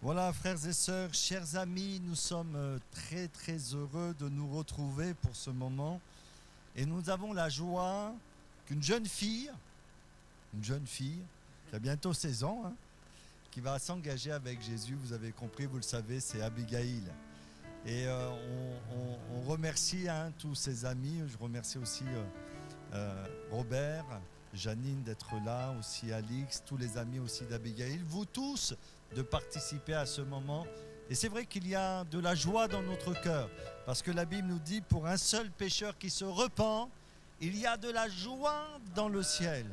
Voilà, frères et sœurs, chers amis, nous sommes très très heureux de nous retrouver pour ce moment. Et nous avons la joie qu'une jeune fille qui a bientôt 16 ans, qui va s'engager avec Jésus. Vous avez compris, vous le savez, c'est Abigail. Et on remercie tous ses amis. Je remercie aussi Robert, Janine d'être là, aussi Alix, tous les amis aussi d'Abigail. Vous tous de participer à ce moment. Et c'est vrai qu'il y a de la joie dans notre cœur. Parce que la Bible nous dit, pour un seul pécheur qui se repent, il y a de la joie dans le ciel.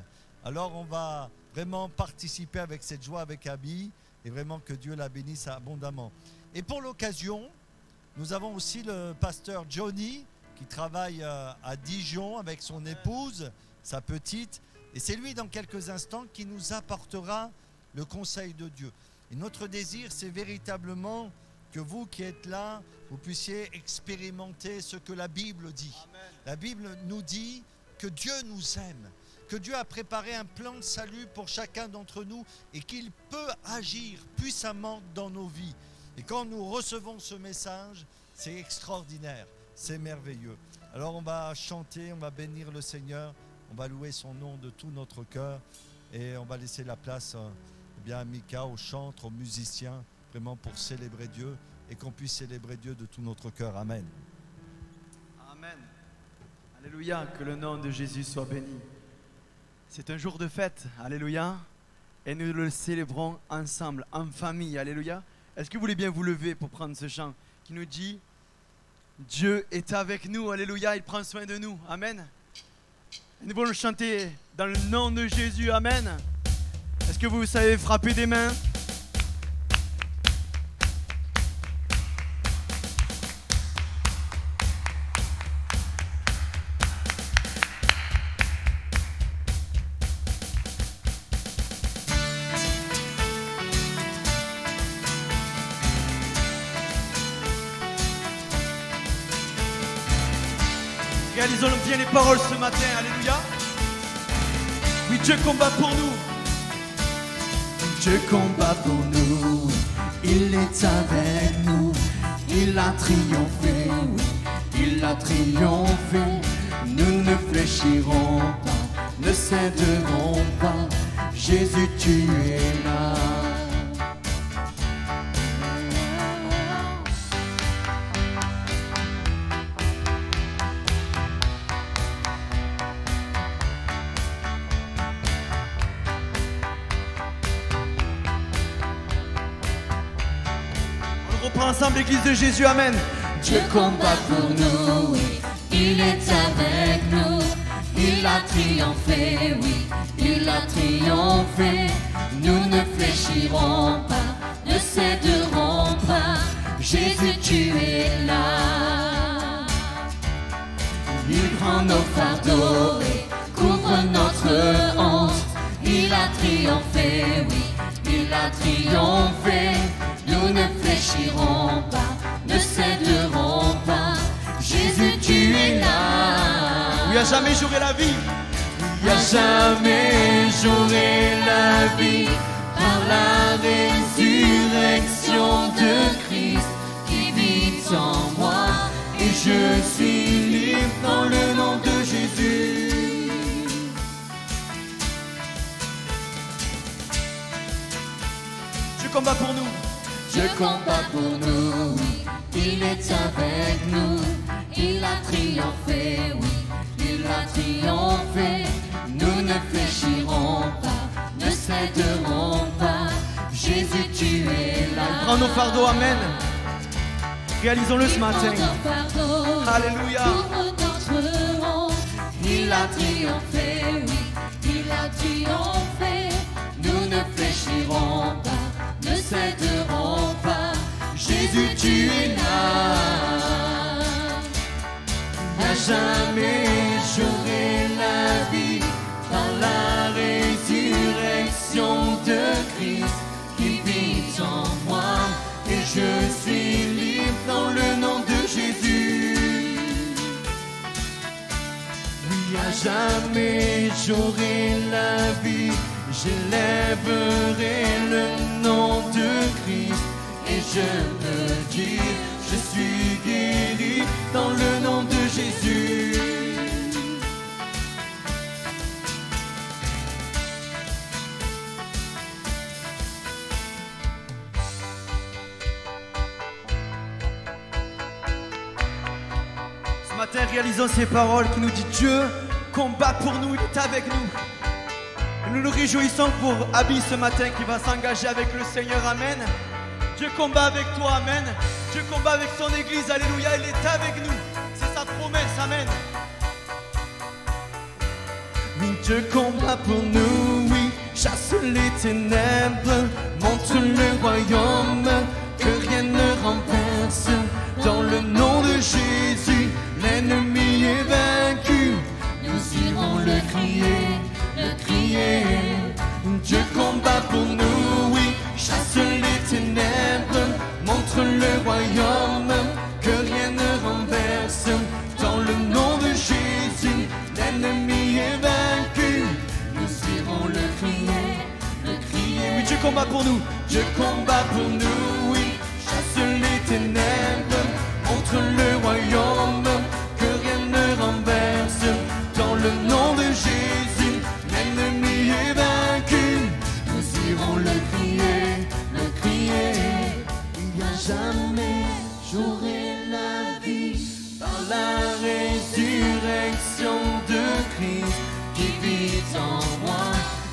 Alors on va vraiment participer avec cette joie avec Abby. Et vraiment que Dieu la bénisse abondamment. Et pour l'occasion, nous avons aussi le pasteur Johnny qui travaille à Dijon avec son épouse, sa petite. Et c'est lui dans quelques instants qui nous apportera le conseil de Dieu. Et notre désir, c'est véritablement que vous qui êtes là, vous puissiez expérimenter ce que la Bible dit. Amen. La Bible nous dit que Dieu nous aime, que Dieu a préparé un plan de salut pour chacun d'entre nous et qu'il peut agir puissamment dans nos vies. Et quand nous recevons ce message, c'est extraordinaire, c'est merveilleux. Alors on va chanter, on va bénir le Seigneur, on va louer son nom de tout notre cœur et on va laisser la place à Mika, aux chantres, aux musiciens, vraiment pour célébrer Dieu et qu'on puisse célébrer Dieu de tout notre cœur. Amen. Amen. Alléluia, que le nom de Jésus soit béni. C'est un jour de fête, alléluia, et nous le célébrons ensemble, en famille, alléluia. Est-ce que vous voulez bien vous lever pour prendre ce chant qui nous dit Dieu est avec nous, alléluia, il prend soin de nous, amen. Et nous allons le chanter dans le nom de Jésus, amen. Est-ce que vous savez frapper des mains? Réalisons bien les paroles ce matin, alléluia. Oui, Dieu combat pour nous. Dieu combat pour nous, il est avec nous, il a triomphé, il a triomphé. Nous ne fléchirons pas, ne céderons pas, Jésus tu es là. Ensemble, l'église de Jésus, amen. Dieu combat pour nous, il est avec nous, il a triomphé, oui, il a triomphé. Nous ne fléchirons pas, ne céderons pas, Jésus tu es là. Il prend nos fardeaux et couvre notre honte, il a triomphé, oui, il a triomphé. Nous ne fléchirons pas, ne céderons pas, Jésus tu es là. Oui, à jamais j'aurai la vie. Oui, à jamais j'aurai la vie, par la résurrection de Christ qui vit en moi, et je suis libre dans le nom de Jésus. Dieu combat pour nous. Dieu combat pour nous, il est avec nous, il a triomphé, oui, il a triomphé. Nous ne fléchirons pas, ne céderons pas, Jésus tu es là. Prends nos fardeaux, amen. Réalisons-le ce matin. Alléluia. Il a triomphé, oui, il a triomphé. Nous ne fléchirons pas, ne céderons pas, Jésus tu es là. À jamais j'aurai la vie, par la résurrection de Christ qui vit en moi, et je suis libre dans le nom de Jésus. Oui, à jamais j'aurai la vie, j'élèverai le nom de Christ je peux dire, je suis guéri dans le nom de Jésus. Ce matin, réalisons ces paroles qui nous dit Dieu combat pour nous, il est avec nous. Et nous nous réjouissons pour Abby ce matin qui va s'engager avec le Seigneur, amen. Dieu combat avec toi, amen. Dieu combat avec son église, alléluia, il est avec nous. C'est sa promesse, amen. Oui, Dieu combat pour nous, oui, chasse les ténèbres, montre le royaume, que rien ne renverse. Dans le nom de Jésus, l'ennemi est vaincu. Nous irons le crier, le crier. Dieu combat pour nous, oui, chasse les ténèbres, montre le royaume, que rien ne renverse. Dans le nom de Jésus, l'ennemi est vaincu. Nous irons le crier, le crier. Oui, Dieu combat pour nous, Dieu combat pour nous, oui, chasse les ténèbres, montre le royaume, que rien ne renverse. Dans le nom de Jésus, l'ennemi est vaincu. Nous irons le crier, le crier. Il n'y a jamais, j'aurai la vie par la résurrection de Christ qui vit en moi.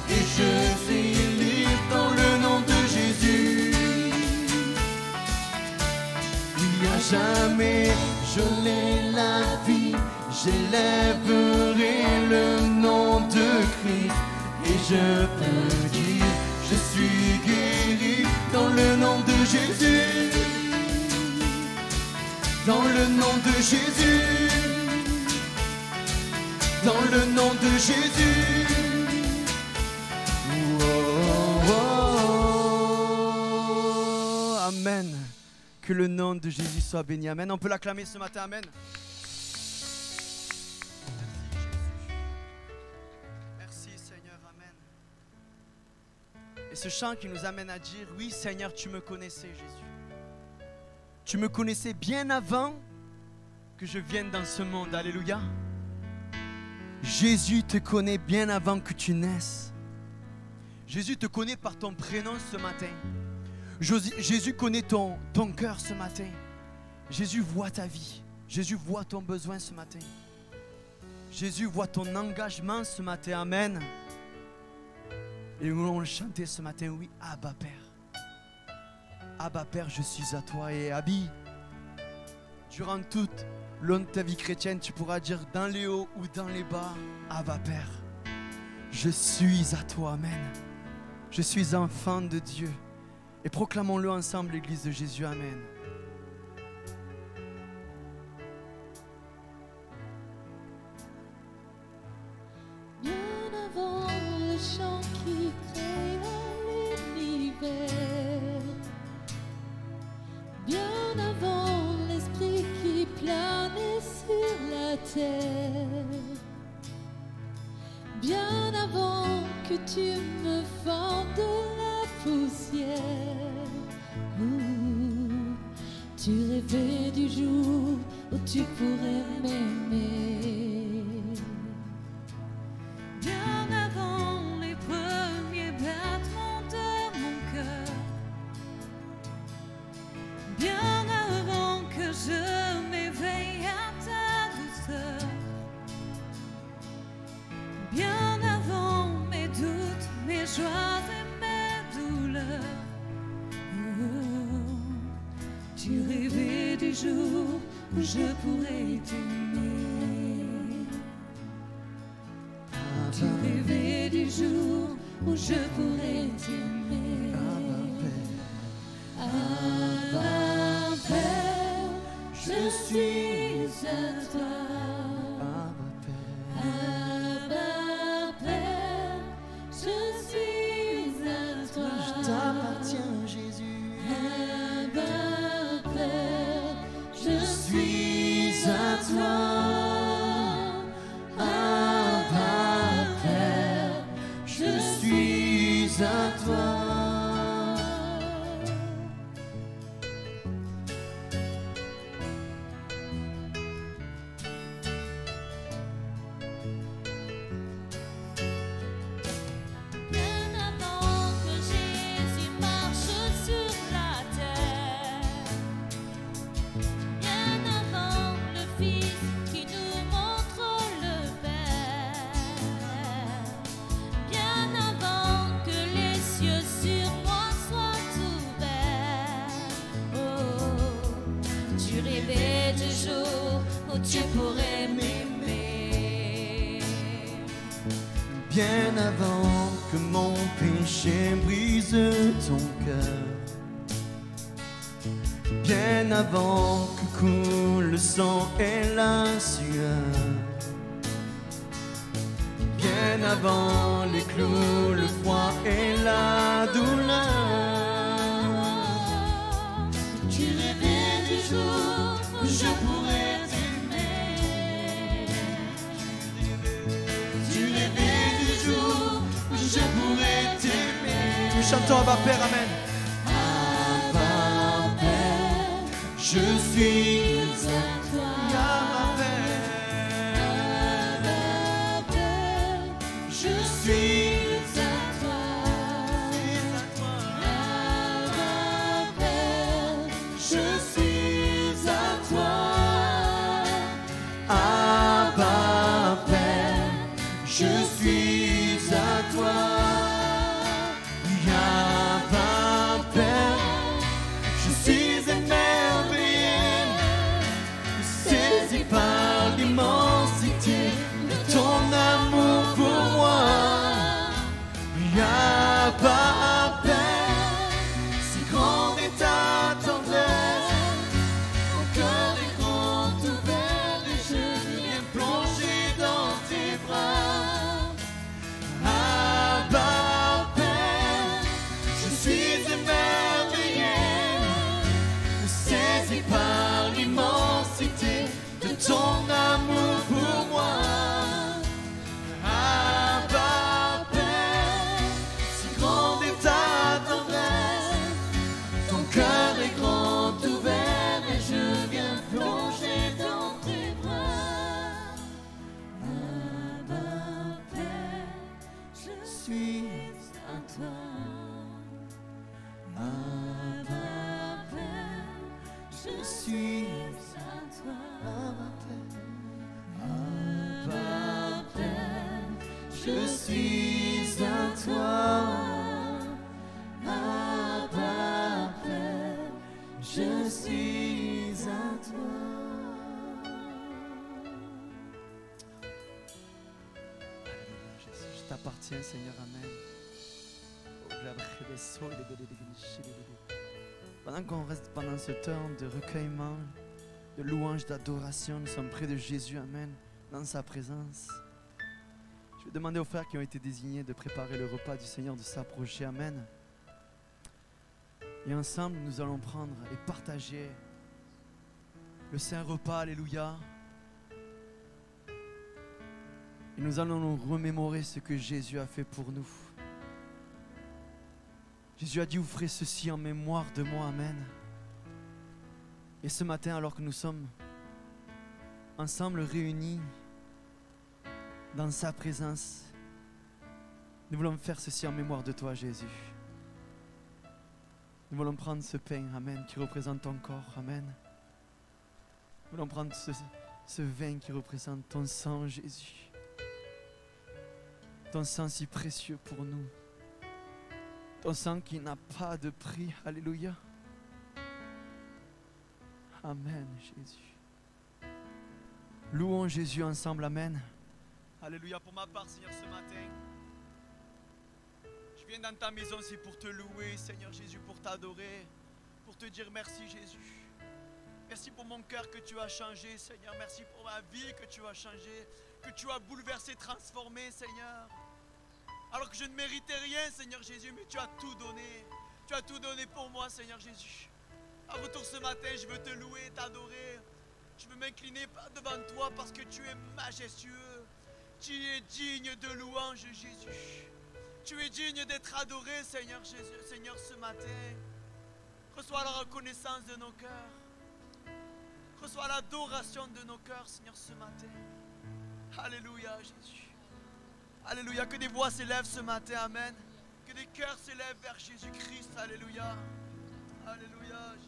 Et je suis libre dans le nom de Jésus. Il n'y a jamais, je l'ai la vie, j'élèverai le nom de Christ. Et je peux dire, je suis guéri dans le nom de Jésus. Dans le nom de Jésus. Dans le nom de Jésus. Oh, oh, oh. Amen. Que le nom de Jésus soit béni. Amen. On peut l'acclamer ce matin. Amen. Merci Seigneur. Amen. Et ce chant qui nous amène à dire, oui Seigneur, tu me connaissais Jésus. Tu me connaissais bien avant que je vienne dans ce monde. Alléluia. Jésus te connaît bien avant que tu naisses. Jésus te connaît par ton prénom ce matin. Jésus connaît ton cœur ce matin. Jésus voit ta vie. Jésus voit ton besoin ce matin. Jésus voit ton engagement ce matin. Amen. Et nous allons le chanter ce matin. Oui, Abba Père. Abba Père, je suis à toi. Et Abby, durant toute long de ta vie chrétienne, tu pourras dire dans les hauts ou dans les bas, Abba Père, je suis à toi. Amen. Je suis enfant de Dieu. Et proclamons-le ensemble, l'Église de Jésus. Amen. Bien avant le chant qui créa l'univers, bien avant l'esprit qui planait sur la terre, bien avant que tu me formes de la poussière, tu rêvais du jour où tu pourrais m'aimer. Bien avant les premiers battements de mon cœur, bien avant que je m'éveille à ta douceur, bien avant mes doutes, mes joies et mes douleurs, tu rêvais du jour où je pourrais t'aimer. Tu rêvais du jour où je pourrais t'aimer. Abba Père, je suis à toi. Abba Père, je suis à toi. Je t'appartiens, Jésus. Abba Père, je suis à toi. Abba Père, je suis à toi. tu pourrais m'aimer. Bien avant que mon péché brise ton cœur, bien avant que coule le sang et la sueur, bien avant les clous, le froid et la douleur, Tu rêvais du jour où je pourrais t'aimer. Tu rêvais du jour où je pourrais t'aimer. nous chantons Abba Père, Amen. Abba Père, Je suis à toi. Abba Père, Abba Père, je suis à toi. Abba Père, je suis à toi. Abba Père, je suis à toi. Abba Père, je suis émerveillé, saisi par l'immensité de ton amour pour moi. Abba Père, si grande est ta tendresse, Mon cœur est grand ouvert et je viens plonger dans tes bras. Abba Père, je suis émerveillé, saisi par l'immensité de ton amour pour moi. Abba Père, si grande est ta tendresse, ton cœur est grand ouvert et je viens plonger dans tes bras. Abba Père, je suis à toi. Abba Père, je suis à toi. Abba Père, je suis à toi. Abba Père, je suis à toi. Jésus, je t'appartiens, Seigneur, Amen. Pendant qu'on reste pendant ce temps de recueillement, de louange, d'adoration, nous sommes près de Jésus, Amen, dans sa présence. Je vais demander aux frères qui ont été désignés de préparer le repas du Seigneur de s'approcher, Amen. Et ensemble, nous allons prendre et partager le Saint Repas, Alléluia. Et nous allons nous remémorer ce que Jésus a fait pour nous. Jésus a dit, vous ferez ceci en mémoire de moi, Amen. Et ce matin, alors que nous sommes ensemble réunis dans sa présence, nous voulons faire ceci en mémoire de toi, Jésus. Nous voulons prendre ce pain, Amen, qui représente ton corps, Amen. Nous voulons prendre ce vin qui représente ton sang, Jésus. Ton sang si précieux pour nous. Ton sang qui n'a pas de prix, Alléluia. Amen, Jésus. Louons Jésus ensemble, Amen. Alléluia, pour ma part, Seigneur, ce matin, je viens dans ta maison, c'est pour te louer, Seigneur Jésus, pour t'adorer, pour te dire merci, Jésus. Merci pour mon cœur que tu as changé, Seigneur. Merci pour ma vie que tu as changé, que tu as bouleversé, transformé, Seigneur. Alors que je ne méritais rien, Seigneur Jésus, mais tu as tout donné. Tu as tout donné pour moi, Seigneur Jésus. À retour ce matin, je veux te louer, t'adorer. Je veux m'incliner devant toi parce que tu es majestueux. Tu es digne de louange, Jésus. Tu es digne d'être adoré, Seigneur Jésus, Seigneur, ce matin. Reçois la reconnaissance de nos cœurs. Reçois l'adoration de nos cœurs, Seigneur, ce matin. Alléluia, Jésus. Alléluia, que des voix s'élèvent ce matin, Amen. Que des cœurs s'élèvent vers Jésus-Christ, Alléluia. Alléluia, Jésus.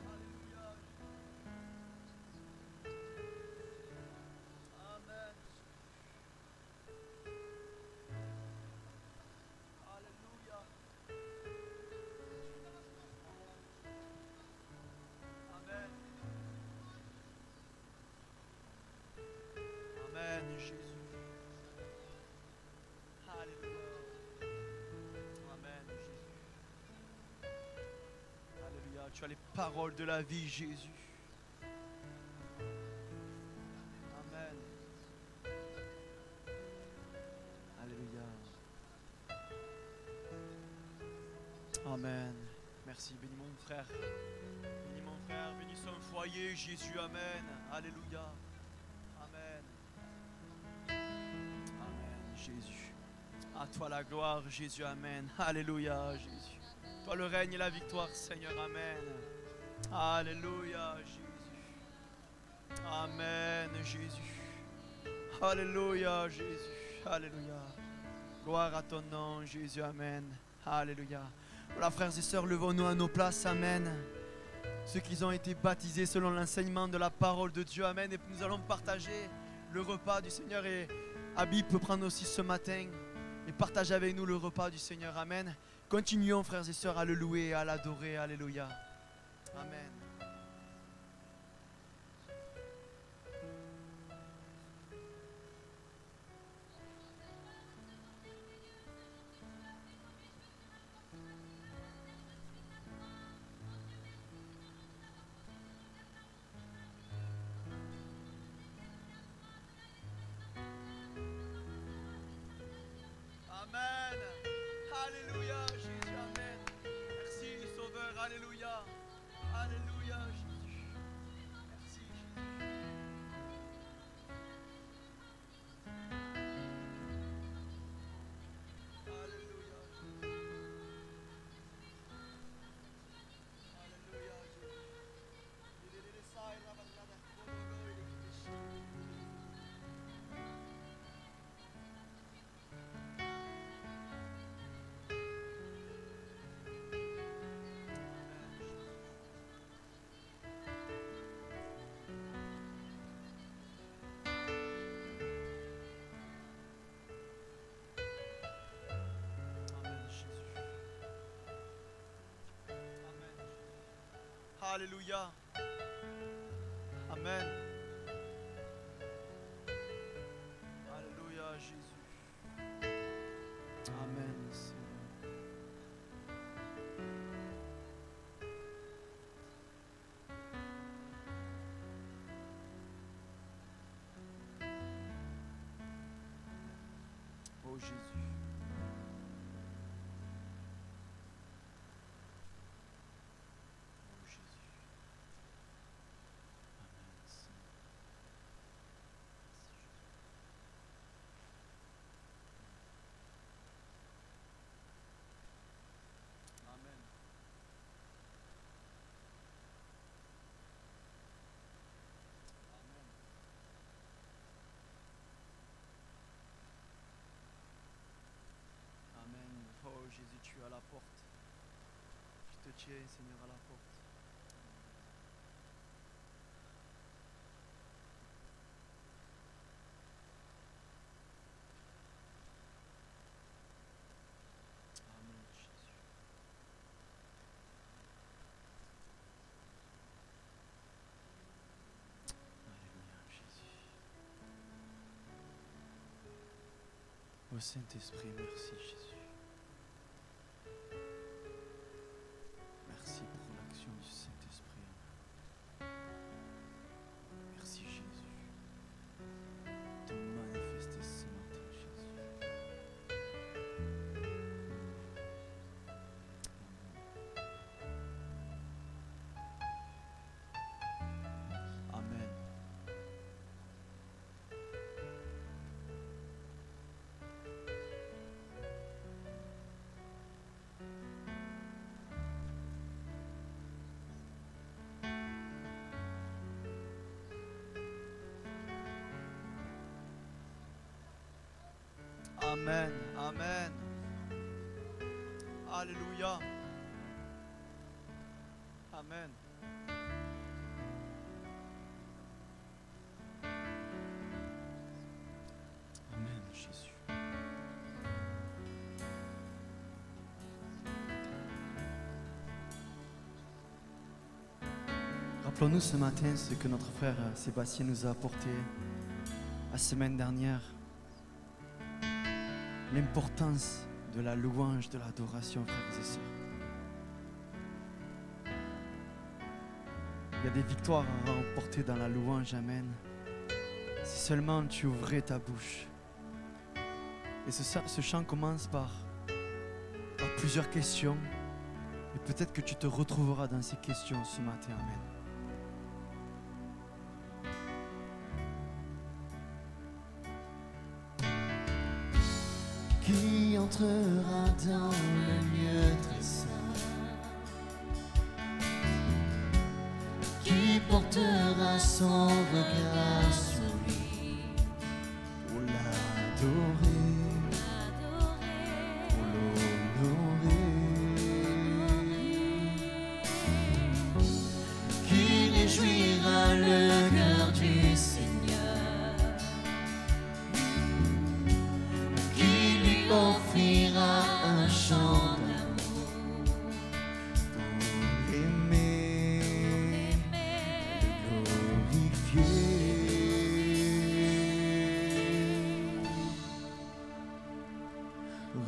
Alléluia. Amen. Alléluia. tu as les paroles de la vie, Jésus. Amen. Alléluia. Amen. Merci. Bénis mon frère. Bénis mon frère. Bénis son foyer, Jésus. Amen. Alléluia. Amen. Amen, Jésus. À toi la gloire, Jésus. Amen. Alléluia, Jésus. Toi le règne et la victoire, Seigneur. Amen. Alléluia, Jésus. Amen, Jésus. Alléluia, Jésus. Alléluia. Gloire à ton nom, Jésus. Amen. Alléluia. Voilà, frères et sœurs, levons-nous à nos places. Amen. Ceux qui ont été baptisés selon l'enseignement de la parole de Dieu. Amen. Et nous allons partager le repas du Seigneur. Et Abby peut prendre aussi ce matin et partager avec nous le repas du Seigneur. Amen. Continuons, frères et sœurs, à le louer et à l'adorer. Alléluia. Amen. Amen. Alléluia, Jésus. Amen. Merci, Sauveur. Alléluia. Alléluia, Jésus. Merci, Jésus. Alléluia. Alléluia, Alléluia. Amen. Alléluia, Jésus. Amen, Seigneur. Oh Jésus. Oh Jésus, tu es à la porte. Je te tiens, Seigneur, à la porte. Amen, Jésus. Alléluia, Jésus. Ô Saint-Esprit, merci, Jésus. Merci pour l'action du Saint-Esprit. Merci Jésus de te manifester ce matin, Jésus. Amen. Amen, amen. Alléluia. Amen. Amen, Jésus. Rappelons-nous ce matin ce que notre frère Sébastien nous a apporté la semaine dernière. L'importance de la louange, de l'adoration, frères et sœurs. Il y a des victoires à remporter dans la louange, amen. Si seulement tu ouvrais ta bouche. Et ce chant commence par plusieurs questions. Et peut-être que tu te retrouveras dans ces questions ce matin, amen. Qui entrera dans le lieu très saint? Qui portera son regard sur lui pour l'adorer, pour l'honorer? Qui réjouira le cœur du Seigneur? Qui lui offrira un chant d'amour pour l'aimer, le glorifier?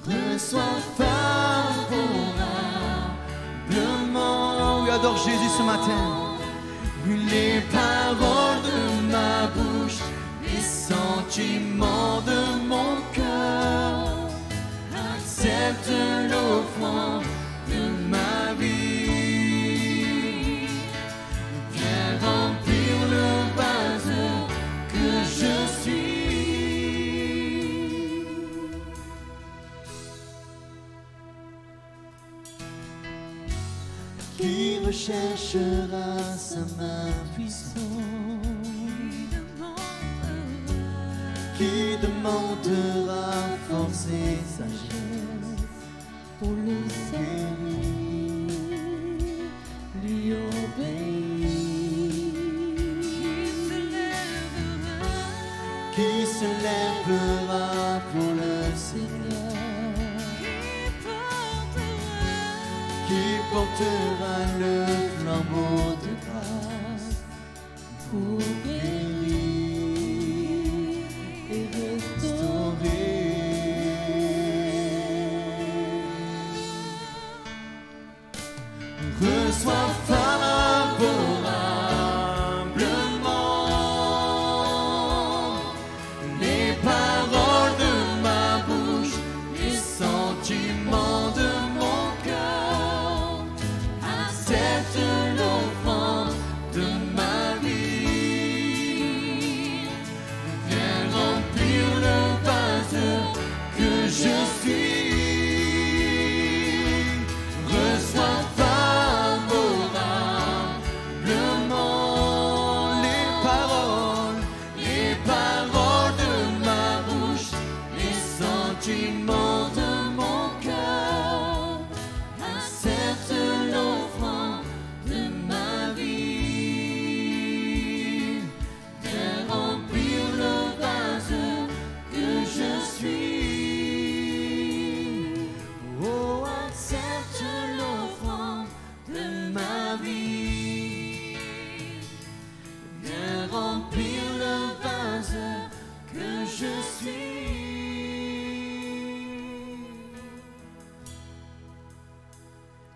Reçois favorablement. Oui, adore Jésus ce matin. Les paroles de ma bouche, les sentiments de mon cœur. Accepte l'offrande de ma vie. Viens remplir le vase que je suis. Qui recherchera sa main puissante? Qui demandera force et sagesse pour le servir, lui obéir? Qui se lèvera pour le Seigneur? Qui portera le flambeau de grâce pour guérir et restaurer? Reçois favorablement les paroles de ma bouche, les sentiments de mon cœur. Accepte l'offrande de ma vie. Viens remplir le vase que je suis. Reçois favorablement les paroles de ma bouche, les sentiments de mon cœur. Accepte l'offrande de ma vie. Viens remplir le vase que je suis. Oh, accepte l'offrande de ma vie. Viens remplir le vase que je suis.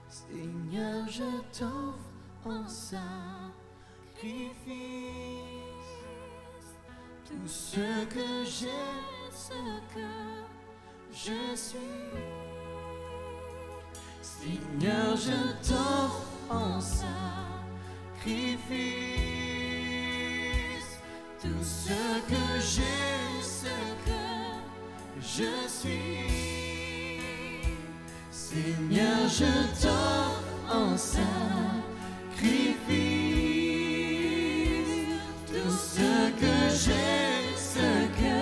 Seigneur, je t'offre en sacrifice tout ce que j'ai, ce que je suis. Seigneur, je t'offre en sacrifice tout ce que j'ai, ce que je suis. Seigneur, je t'offre en sacrifice tout ce que j'ai, ce que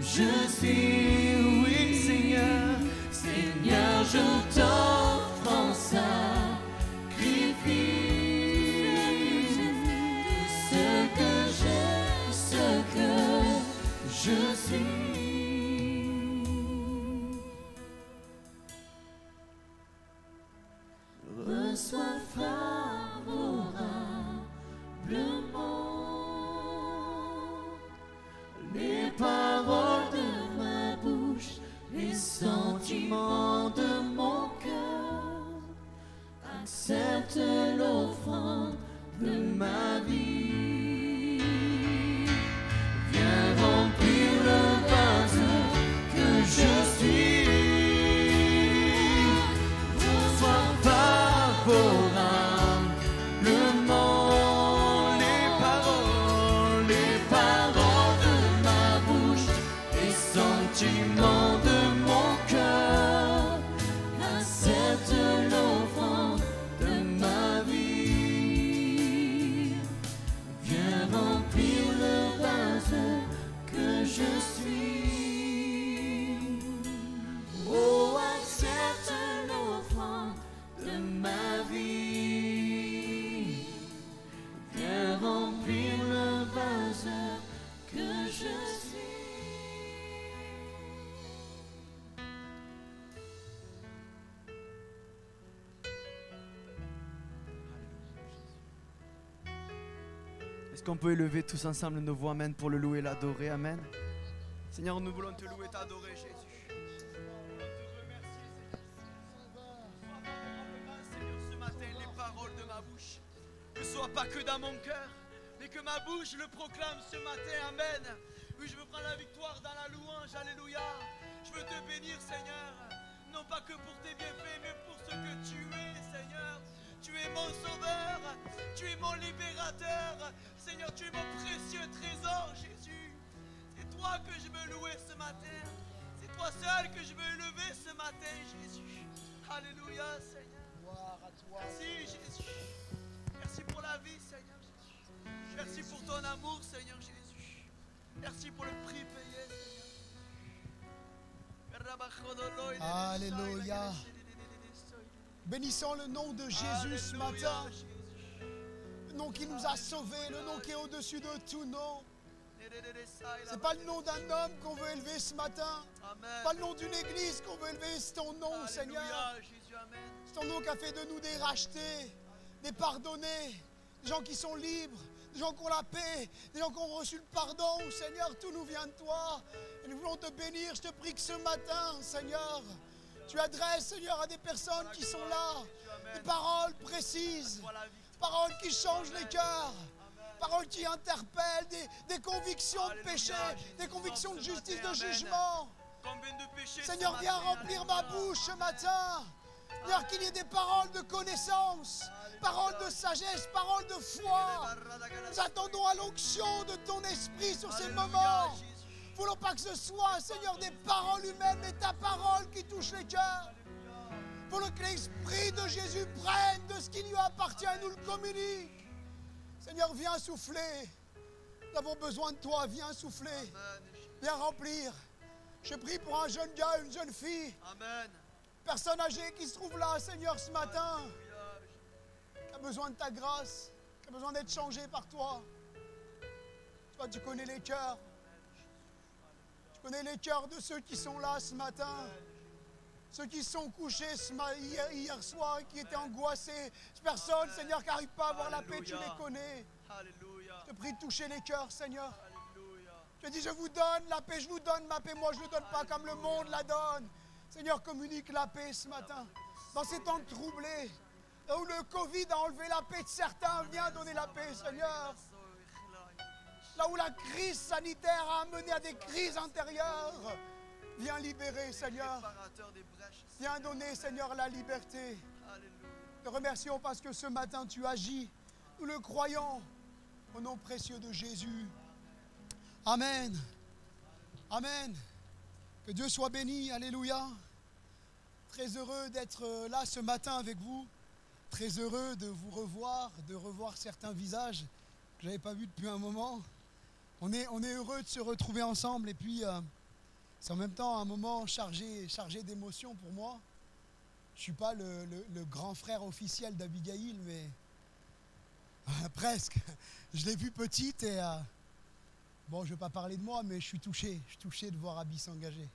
je suis. Oui, Seigneur, Seigneur, je t'offre en sacrifice tout ce que j'ai, ce que je suis. Reçois favorablement les paroles de ma bouche, les sentiments de mon cœur. Accepte l'offrande de ma vie. Viens remplir le vase que je suis. Sois favorablement les paroles de ma bouche, les sentiments de mon cœur. Accepte l'offrande de ma vie. Viens remplir le vase que je suis. Oh, accepte l'offrande de ma vie. Viens remplir le vase que je suis. Est-ce qu'on peut élever tous ensemble nos voix, amen, pour le louer et l'adorer, amen. Seigneur, nous voulons te louer et t'adorer, Jésus. Nous voulons te remercier, Seigneur. Sois favorablement, Seigneur, ce matin, les paroles de ma bouche. Que ce soit pas que dans mon cœur, mais que ma bouche le proclame ce matin, amen. Oui, je veux prendre la victoire dans la louange, alléluia. Je veux te bénir, Seigneur. Non pas que pour tes bienfaits, mais pour ce que tu es, Seigneur. Tu es mon sauveur, tu es mon libérateur. Seigneur, tu es mon précieux trésor, Jésus. C'est toi que je veux louer ce matin. C'est toi seul que je veux élever ce matin, Jésus. Alléluia, Seigneur. Gloire à toi. Merci, Jésus. Merci pour la vie, Seigneur Jésus. Merci pour ton amour, Seigneur Jésus. Merci pour le prix payé, Seigneur. Alléluia. Bénissons le nom de Jésus ce matin. Le nom qui nous a sauvés, le nom qui est au-dessus de tout nom. Ce n'est pas le nom d'un homme qu'on veut élever ce matin. Amen. Pas le nom d'une église qu'on veut élever, c'est ton nom, Alléluia, Seigneur. Jésus, amen. C'est ton nom qui a fait de nous des rachetés, des pardonnés, des gens qui sont libres, des gens qui ont la paix, des gens qui ont reçu le pardon. Seigneur, tout nous vient de toi. Et nous voulons te bénir. Je te prie que ce matin, Seigneur, tu adresses, Seigneur, à des personnes qui sont là, des paroles précises, paroles qui changent les cœurs, paroles qui interpellent, des convictions de péché, des convictions de justice, de jugement. Seigneur, viens remplir ma bouche ce matin. Seigneur, qu'il y ait des paroles de connaissance, paroles de sagesse, paroles de foi. Nous attendons à l'onction de ton esprit sur ces moments. Nous ne voulons pas que ce soit, Seigneur, des paroles humaines, mais ta parole qui touche les cœurs. Nous voulons que l'Esprit de Jésus prenne de ce qui lui appartient et nous le communique. Seigneur, viens souffler. Nous avons besoin de toi, viens souffler. Viens remplir. Je prie pour un jeune gars, une jeune fille. Amen. Personne âgée qui se trouve là, Seigneur, ce matin, qui a besoin de ta grâce, qui a besoin d'être changé par toi. Toi, tu connais les cœurs. Tu connais les cœurs de ceux qui sont là ce matin. Ceux qui sont couchés hier soir, qui étaient angoissés. Personne, Seigneur, qui n'arrive pas à avoir la paix, tu les connais. Alléluia. Je te prie de toucher les cœurs, Seigneur. Alléluia. Tu dis, je vous donne la paix, je vous donne ma paix. Moi, je ne le donne pas comme le monde la donne. Seigneur, communique la paix ce matin. Dans ces temps troublés, là où le Covid a enlevé la paix de certains, viens donner la paix, Seigneur. Là où la crise sanitaire a amené à des crises intérieures, viens libérer, Seigneur. Viens donner, Seigneur, la liberté. Te remercions parce que ce matin, tu agis. Nous le croyons. Au nom précieux de Jésus. Amen. Amen. Que Dieu soit béni. Alléluia. Très heureux d'être là ce matin avec vous. Très heureux de vous revoir, de revoir certains visages que je n'avais pas vus depuis un moment. On est heureux de se retrouver ensemble et puis c'est en même temps un moment chargé d'émotions pour moi. Je ne suis pas le grand frère officiel d'Abigail, mais presque. Je l'ai vue petite et bon, je ne vais pas parler de moi, mais je suis touché. Je suis touché de voir Abby s'engager.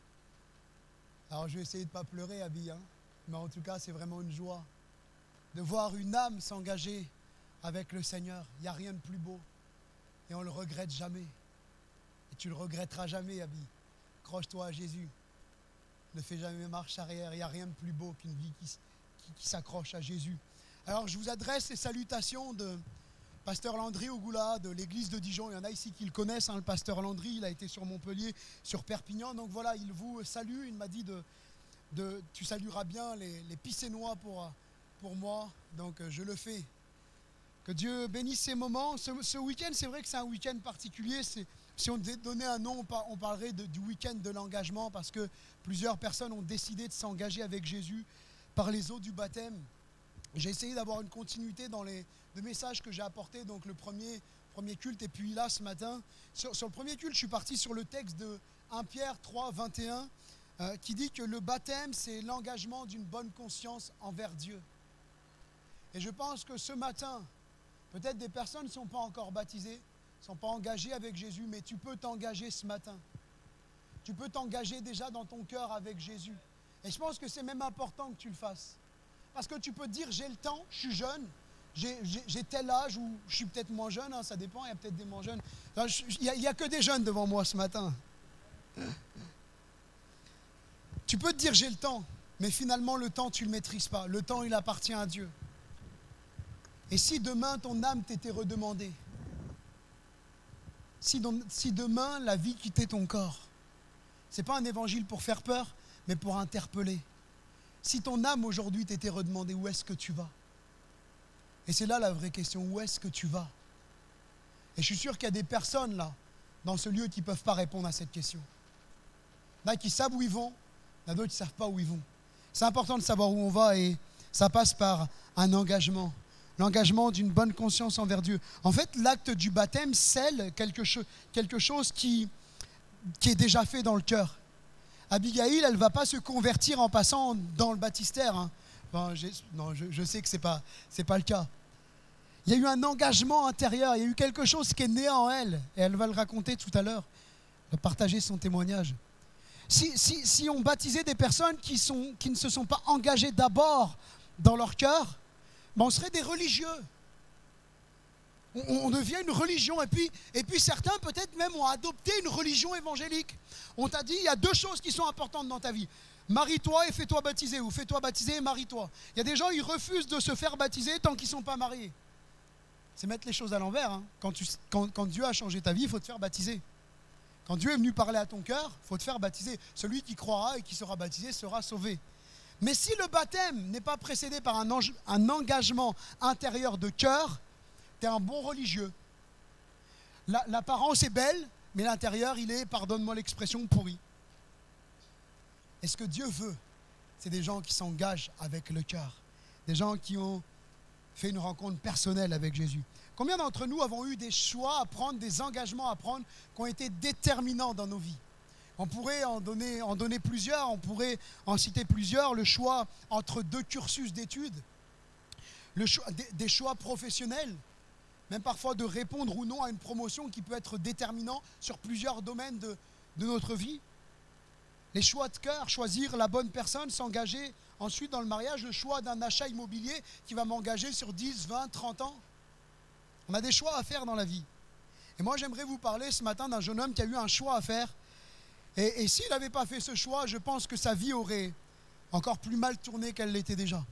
Alors je vais essayer de ne pas pleurer, Abby, hein, mais en tout cas, c'est vraiment une joie de voir une âme s'engager avec le Seigneur. Il n'y a rien de plus beau. Et on ne le regrette jamais. Et tu ne le regretteras jamais, Abby. Accroche-toi à Jésus. Ne fais jamais marche arrière. Il n'y a rien de plus beau qu'une vie qui s'accroche à Jésus. Alors, je vous adresse les salutations Pasteur Landry Ougoula de l'église de Dijon. Il y en a ici qui le connaissent, hein, le pasteur Landry. Il a été sur Montpellier, sur Perpignan. Donc voilà, il vous salue. Il m'a dit tu salueras bien les Picénois pour moi. Donc je le fais. Que Dieu bénisse ces moments. Ce week-end, c'est vrai que c'est un week-end particulier. Si on devait donner un nom, on parlerait du week-end de l'engagement parce que plusieurs personnes ont décidé de s'engager avec Jésus par les eaux du baptême. J'ai essayé d'avoir une continuité dans les messages que j'ai apportés, donc le premier culte et puis là ce matin. Sur le premier culte, je suis parti sur le texte de 1 Pierre 3, 21 qui dit que le baptême, c'est l'engagement d'une bonne conscience envers Dieu. Et je pense que ce matin, peut-être des personnes ne sont pas encore baptisées, ne sont pas engagées avec Jésus, mais tu peux t'engager ce matin. Tu peux t'engager déjà dans ton cœur avec Jésus. Et je pense que c'est même important que tu le fasses. Parce que tu peux te dire, j'ai le temps, je suis jeune, j'ai tel âge ou je suis peut-être moins jeune, hein, ça dépend, il y a peut-être des moins jeunes. Il n'y a que des jeunes devant moi ce matin. Tu peux te dire, j'ai le temps, mais finalement le temps, tu ne le maîtrises pas. Le temps, il appartient à Dieu. Et si demain, ton âme t'était redemandée, si demain, la vie quittait ton corps, ce n'est pas un évangile pour faire peur, mais pour interpeller. Si ton âme aujourd'hui t'était redemandée, où est-ce que tu vas? Et c'est là la vraie question, où est-ce que tu vas? Et je suis sûr qu'il y a des personnes là, dans ce lieu, qui ne peuvent pas répondre à cette question. Il y en a qui savent où ils vont, il y en a d'autres qui ne savent pas où ils vont. C'est important de savoir où on va et ça passe par un engagement. L'engagement d'une bonne conscience envers Dieu. En fait, l'acte du baptême scelle quelque chose qui est déjà fait dans le cœur. Abigail, elle ne va pas se convertir en passant dans le baptistère. Hein. Enfin, je sais que ce n'est pas le cas. Il y a eu un engagement intérieur, il y a eu quelque chose qui est né en elle. Et elle va le raconter tout à l'heure. Elle va partager son témoignage. Si on baptisait des personnes qui ne se sont pas engagées d'abord dans leur cœur, ben on serait des religieux. On devient une religion et puis certains peut-être même ont adopté une religion évangélique. On t'a dit, il y a deux choses qui sont importantes dans ta vie. Marie-toi et fais-toi baptiser, ou fais-toi baptiser et marie-toi. Il y a des gens, ils refusent de se faire baptiser tant qu'ils ne sont pas mariés. C'est mettre les choses à l'envers. Hein. Quand Dieu a changé ta vie, il faut te faire baptiser. Quand Dieu est venu parler à ton cœur, il faut te faire baptiser. Celui qui croira et qui sera baptisé sera sauvé. Mais si le baptême n'est pas précédé par un engagement intérieur de cœur, tu es un bon religieux. L'apparence est belle, mais l'intérieur, il est, pardonne-moi l'expression, pourri. Et ce que Dieu veut, c'est des gens qui s'engagent avec le cœur. Des gens qui ont fait une rencontre personnelle avec Jésus. Combien d'entre nous avons eu des choix à prendre, des engagements à prendre qui ont été déterminants dans nos vies? On pourrait en donner plusieurs, on pourrait en citer plusieurs. Le choix entre deux cursus d'études, des choix professionnels, même parfois de répondre ou non à une promotion qui peut être déterminant sur plusieurs domaines de notre vie. Les choix de cœur, choisir la bonne personne, s'engager ensuite dans le mariage, le choix d'un achat immobilier qui va m'engager sur 10, 20, 30 ans. On a des choix à faire dans la vie. Et moi, j'aimerais vous parler ce matin d'un jeune homme qui a eu un choix à faire. Et s'il n'avait pas fait ce choix, je pense que sa vie aurait encore plus mal tourné qu'elle l'était déjà.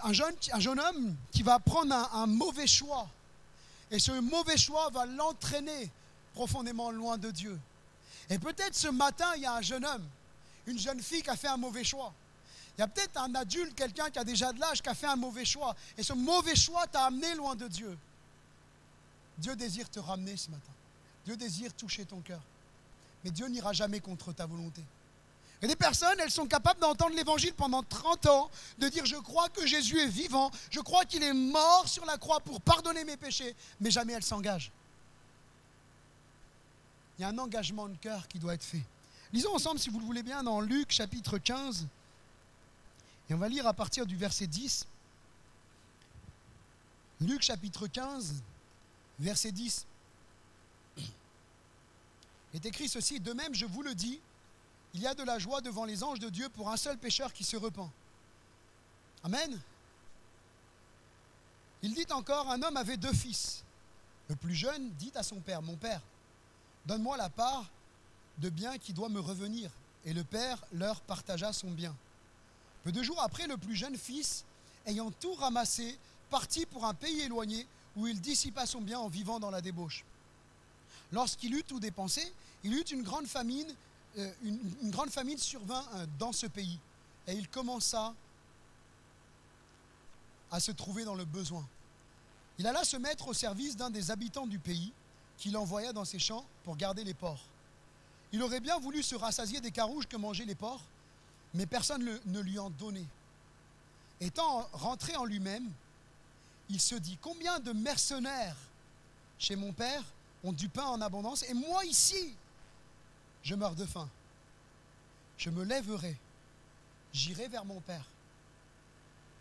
Un jeune homme qui va prendre un mauvais choix. Et ce mauvais choix va l'entraîner profondément loin de Dieu. Et peut-être ce matin, il y a un jeune homme, une jeune fille qui a fait un mauvais choix. Il y a peut-être un adulte, quelqu'un qui a déjà de l'âge, qui a fait un mauvais choix. Et ce mauvais choix t'a amené loin de Dieu. Dieu désire te ramener ce matin. Dieu désire toucher ton cœur. Mais Dieu n'ira jamais contre ta volonté. Et des personnes, elles sont capables d'entendre l'évangile pendant 30 ans, de dire « Je crois que Jésus est vivant, je crois qu'il est mort sur la croix pour pardonner mes péchés », mais jamais elles s'engagent. Il y a un engagement de cœur qui doit être fait. Lisons ensemble, si vous le voulez bien, dans Luc chapitre 15. Et on va lire à partir du verset 10. Luc chapitre 15, verset 10. Il est écrit ceci: « De même, je vous le dis, il y a de la joie devant les anges de Dieu pour un seul pécheur qui se repent. » Amen. Il dit encore, un homme avait 2 fils. Le plus jeune dit à son père, « Mon père, donne-moi la part de bien qui doit me revenir. » Et le père leur partagea son bien. Peu de jours après, le plus jeune fils, ayant tout ramassé, partit pour un pays éloigné où il dissipa son bien en vivant dans la débauche. Lorsqu'il eut tout dépensé, il eut une grande famine survint dans ce pays. Et il commença à se trouver dans le besoin. Il alla se mettre au service d'un des habitants du pays, qu'il envoya dans ses champs pour garder les porcs. Il aurait bien voulu se rassasier des carouges que mangeaient les porcs, mais personne ne lui en donnait. Étant rentré en lui-même, il se dit, combien de mercenaires chez mon père ont du pain en abondance, et moi ici, je meurs de faim. Je me lèverai, j'irai vers mon père,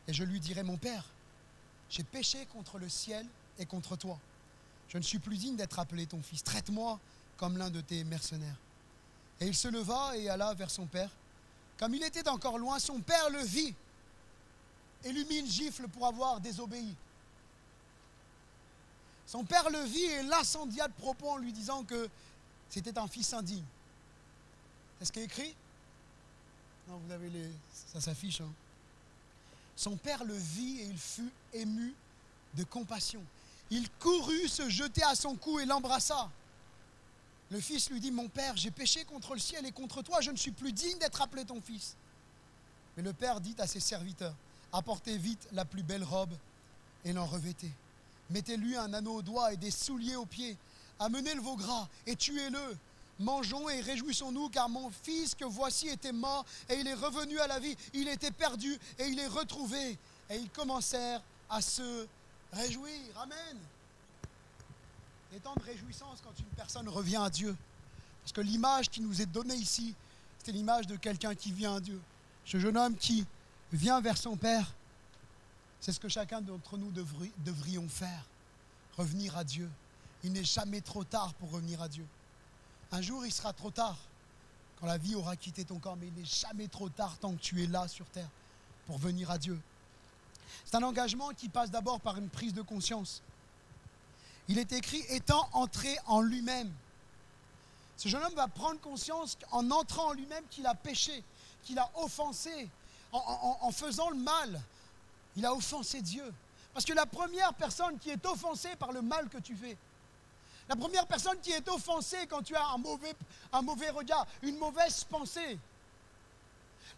et je lui dirai, mon père, j'ai péché contre le ciel et contre toi. Je ne suis plus digne d'être appelé ton fils. Traite-moi comme l'un de tes mercenaires. Et il se leva et alla vers son père. Comme il était encore loin, son père le vit et lui mit une gifle pour avoir désobéi. Son père le vit et l'incendia de propos en lui disant que c'était un fils indigne. C'est ce qui est écrit? Non, vous avez ça s'affiche. Hein. Son père le vit et il fut ému de compassion. Il courut se jeter à son cou et l'embrassa. Le fils lui dit, mon père, j'ai péché contre le ciel et contre toi, je ne suis plus digne d'être appelé ton fils. Mais le père dit à ses serviteurs, apportez vite la plus belle robe et l'en revêtez. Mettez-lui un anneau au doigt et des souliers aux pieds. Amenez le veau gras et tuez-le. Mangeons et réjouissons-nous, car mon fils que voici était mort et il est revenu à la vie. Il était perdu et il est retrouvé. Et ils commencèrent à se réjouir. Amen. Des temps de réjouissance quand une personne revient à Dieu. Parce que l'image qui nous est donnée ici, c'est l'image de quelqu'un qui vient à Dieu. Ce jeune homme qui vient vers son Père, c'est ce que chacun d'entre nous devrions faire. Revenir à Dieu. Il n'est jamais trop tard pour revenir à Dieu. Un jour, il sera trop tard, quand la vie aura quitté ton corps, mais il n'est jamais trop tard tant que tu es là sur terre pour venir à Dieu. C'est un engagement qui passe d'abord par une prise de conscience. Il est écrit, étant entré en lui-même. Ce jeune homme va prendre conscience en entrant en lui-même qu'il a péché, qu'il a offensé, en faisant le mal. Il a offensé Dieu. Parce que la première personne qui est offensée par le mal que tu fais, la première personne qui est offensée quand tu as un mauvais regard, une mauvaise pensée,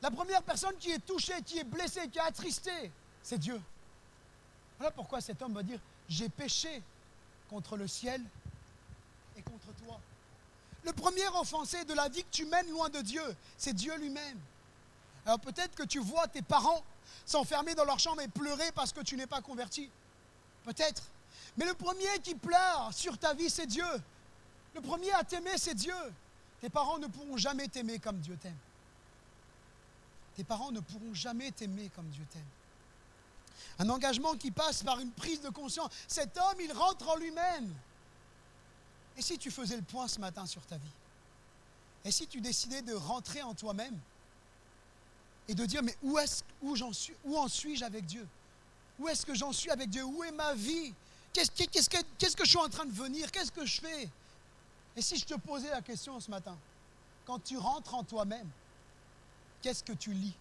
la première personne qui est touchée, qui est blessée, qui est attristée, c'est Dieu. Voilà pourquoi cet homme va dire, j'ai péché contre le ciel et contre toi. Le premier offensé de la vie que tu mènes loin de Dieu, c'est Dieu lui-même. Alors peut-être que tu vois tes parents s'enfermer dans leur chambre et pleurer parce que tu n'es pas converti. Peut-être. Mais le premier qui pleure sur ta vie, c'est Dieu. Le premier à t'aimer, c'est Dieu. Tes parents ne pourront jamais t'aimer comme Dieu t'aime. Tes parents ne pourront jamais t'aimer comme Dieu t'aime. Un engagement qui passe par une prise de conscience. Cet homme, il rentre en lui-même. Et si tu faisais le point ce matin sur ta vie? Et si tu décidais de rentrer en toi-même et de dire, mais où en suis-je avec Dieu? Où est-ce que j'en suis avec Dieu? Où est ma vie? Qu'est-ce que je suis en train de venir? Qu'est-ce que je fais? Et si je te posais la question ce matin, quand tu rentres en toi-même, qu'est-ce que tu lis?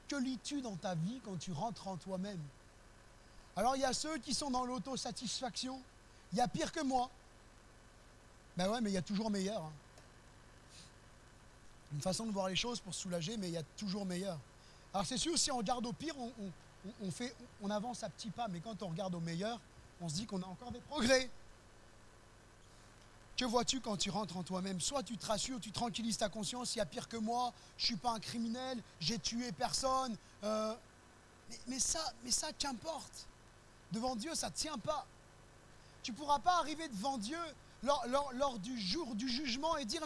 Que lis-tu dans ta vie quand tu rentres en toi-même? Alors il y a ceux qui sont dans l'autosatisfaction. Il y a pire que moi. Ben ouais, mais il y a toujours meilleur. Hein. Une façon de voir les choses pour se soulager, mais il y a toujours meilleur. Alors c'est sûr, si on regarde au pire, on avance à petits pas, mais quand on regarde au meilleur, on se dit qu'on a encore des progrès. Que vois-tu quand tu rentres en toi-même? Soit tu te rassures, tu tranquillises ta conscience, il y a pire que moi, je ne suis pas un criminel, j'ai tué personne. Mais ça, qu'importe. Devant Dieu, ça ne tient pas. Tu ne pourras pas arriver devant Dieu lors du jour du jugement et dire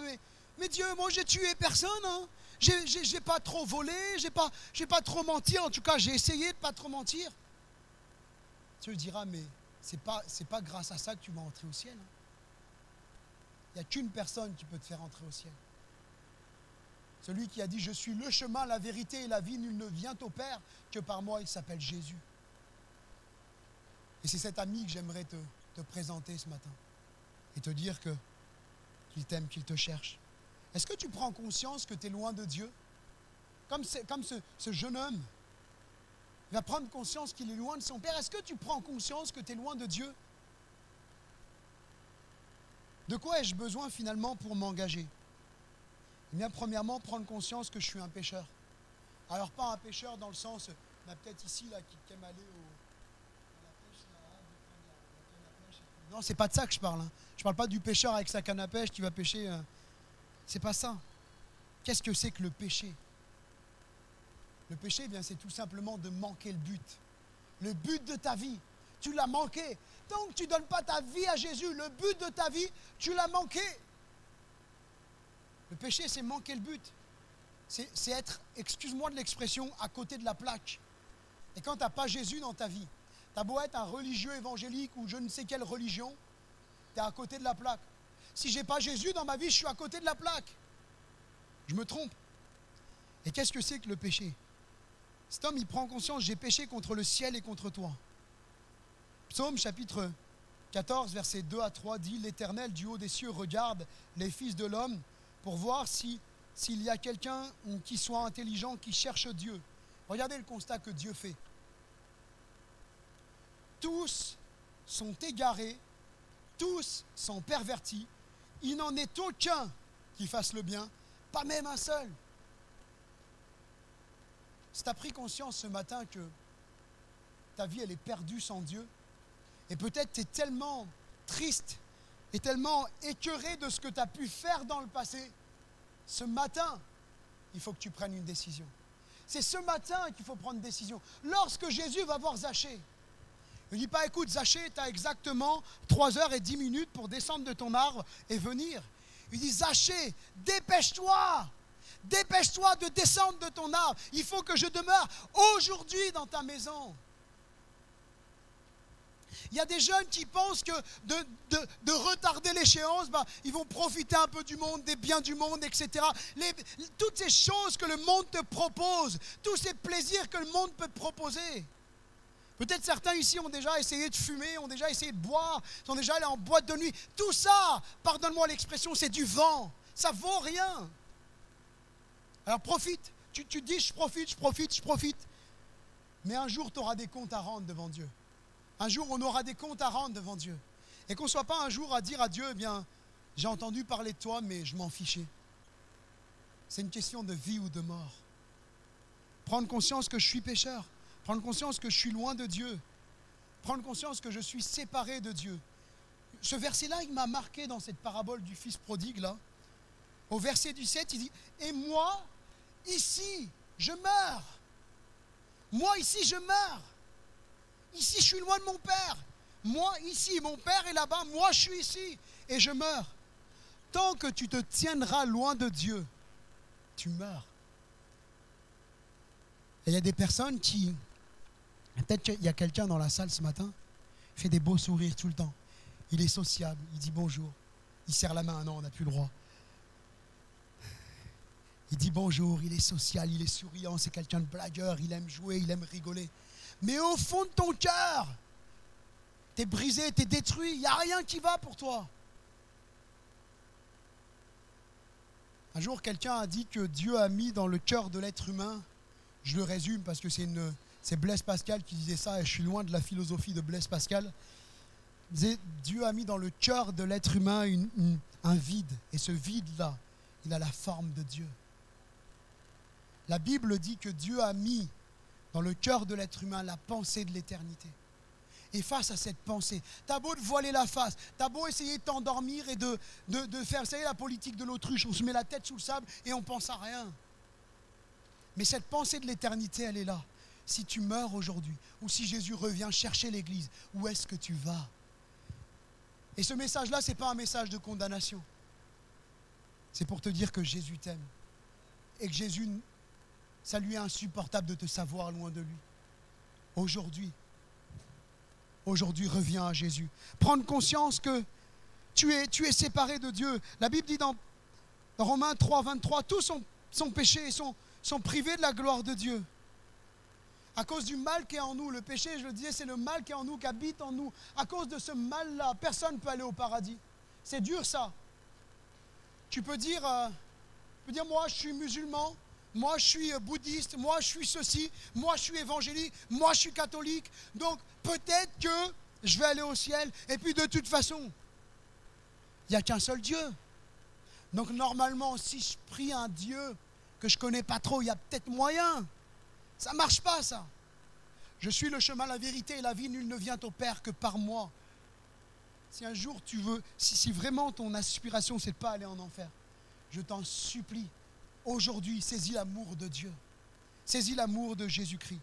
mais Dieu, moi j'ai tué personne, hein. J'ai pas trop volé, j'ai pas trop menti, en tout cas j'ai essayé de pas trop mentir. Dieu dira, mais c'est pas grâce à ça que tu vas entrer au ciel. Hein. Il n'y a qu'une personne qui peut te faire entrer au ciel. Celui qui a dit, je suis le chemin, la vérité et la vie, nul ne vient au Père que par moi, il s'appelle Jésus. Et c'est cet ami que j'aimerais te présenter ce matin et te dire qu'il t'aime, qu'il te cherche. Est-ce que tu prends conscience que tu es loin de Dieu? Comme ce jeune homme, Il va prendre conscience qu'il est loin de son Père. Est-ce que tu prends conscience que tu es loin de Dieu? De quoi ai-je besoin finalement pour m'engager? Eh bien, premièrement, prendre conscience que je suis un pécheur. Alors, pas un pécheur dans le sens, il y en a peut-être ici là, qui aiment aller à la pêche, là, de prendre la canne à pêche. Non, c'est pas de ça que je parle. Hein. Je parle pas du pêcheur avec sa canne à pêche qui va pêcher. C'est pas ça. Qu'est-ce que c'est que le péché? Le péché, eh bien, c'est tout simplement de manquer le but. Le but de ta vie, tu l'as manqué. Tant que tu ne donnes pas ta vie à Jésus, le but de ta vie, tu l'as manqué. Le péché, c'est manquer le but. C'est être, excuse-moi de l'expression, à côté de la plaque. Et quand tu n'as pas Jésus dans ta vie, tu as beau être un religieux évangélique ou je ne sais quelle religion, tu es à côté de la plaque. Si je n'ai pas Jésus dans ma vie, je suis à côté de la plaque. Je me trompe. Et qu'est-ce que c'est que le péché? Cet homme, il prend conscience, j'ai péché contre le ciel et contre toi. Psaume chapitre 14, versets 2 à 3 dit, l'Éternel du haut des cieux regarde les fils de l'homme pour voir s'il y a quelqu'un qui soit intelligent, qui cherche Dieu. Regardez le constat que Dieu fait. Tous sont égarés, tous sont pervertis, il n'en est aucun qui fasse le bien, pas même un seul. Si tu as pris conscience ce matin que ta vie elle est perdue sans Dieu, et peut-être tu es tellement triste et tellement écœuré de ce que tu as pu faire dans le passé, ce matin, il faut que tu prennes une décision. C'est ce matin qu'il faut prendre une décision. Lorsque Jésus va voir Zachée, il ne dit pas, écoute Zachée, tu as exactement 3h10 pour descendre de ton arbre et venir. Il dit, Zachée, dépêche-toi de descendre de ton arbre. Il faut que je demeure aujourd'hui dans ta maison. Il y a des jeunes qui pensent que de retarder l'échéance, ils vont profiter un peu du monde, des biens du monde, etc. Toutes ces choses que le monde te propose, tous ces plaisirs que le monde peut te proposer. Peut-être certains ici ont déjà essayé de fumer, ont déjà essayé de boire, sont déjà allés en boîte de nuit. Tout ça, pardonne-moi l'expression, c'est du vent. Ça vaut rien. Alors profite. Tu te dis, je profite. Mais un jour, tu auras des comptes à rendre devant Dieu. Un jour, on aura des comptes à rendre devant Dieu. Et qu'on ne soit pas un jour à dire à Dieu, eh bien, j'ai entendu parler de toi, mais je m'en fichais. C'est une question de vie ou de mort. Prendre conscience que je suis pécheur. Prendre conscience que je suis loin de Dieu. Prendre conscience que je suis séparé de Dieu. Ce verset-là, il m'a marqué dans cette parabole du fils prodigue, là. Au verset du 7, il dit, et moi, ici, je meurs. Moi, ici, je meurs. Ici, je suis loin de mon Père. Moi, ici, mon Père est là-bas. Moi, je suis ici et je meurs. Tant que tu te tiendras loin de Dieu, tu meurs. Et il y a des personnes qui... Peut-être qu'il y a quelqu'un dans la salle ce matin, il fait des beaux sourires tout le temps. Il est sociable, il dit bonjour. Il serre la main, non, on n'a plus le droit. Il dit bonjour, il est social, il est souriant, c'est quelqu'un de blagueur, il aime jouer, il aime rigoler. Mais au fond de ton cœur, t'es brisé, t'es détruit, il n'y a rien qui va pour toi. Un jour, quelqu'un a dit que Dieu a mis dans le cœur de l'être humain, je le résume parce que c'est Blaise Pascal qui disait ça, et je suis loin de la philosophie de Blaise Pascal. Il disait, Dieu a mis dans le cœur de l'être humain un vide, et ce vide-là, il a la forme de Dieu. La Bible dit que Dieu a mis dans le cœur de l'être humain la pensée de l'éternité. Et face à cette pensée, t'as beau te voiler la face, t'as beau essayer de t'endormir et de faire, vous savez, la politique de l'autruche, on se met la tête sous le sable et on pense à rien. Mais cette pensée de l'éternité, elle est là. Si tu meurs aujourd'hui, ou si Jésus revient chercher l'église, où est-ce que tu vas? Et ce message-là, ce n'est pas un message de condamnation. C'est pour te dire que Jésus t'aime. Et que Jésus, ça lui est insupportable de te savoir loin de lui. Aujourd'hui, reviens à Jésus. Prendre conscience que tu es séparé de Dieu. La Bible dit dans Romains 3, 23, tous sont péchés et sont privés de la gloire de Dieu. À cause du mal qui est en nous. Le péché, je le disais, c'est le mal qui est en nous, qui habite en nous. À cause de ce mal-là, personne ne peut aller au paradis. C'est dur ça. Tu peux dire, moi je suis musulman, moi je suis bouddhiste, moi je suis ceci, moi je suis évangélique, moi je suis catholique. Donc peut-être que je vais aller au ciel. Et puis de toute façon, il n'y a qu'un seul Dieu. Donc normalement, si je prie un Dieu que je ne connais pas trop, il y a peut-être moyen. Ça ne marche pas ça. Je suis le chemin, la vérité et la vie, nul ne vient au Père que par moi. Si un jour tu veux, si vraiment ton aspiration c'est de ne pas aller en enfer, je t'en supplie, aujourd'hui, saisis l'amour de Dieu. Saisis l'amour de Jésus-Christ.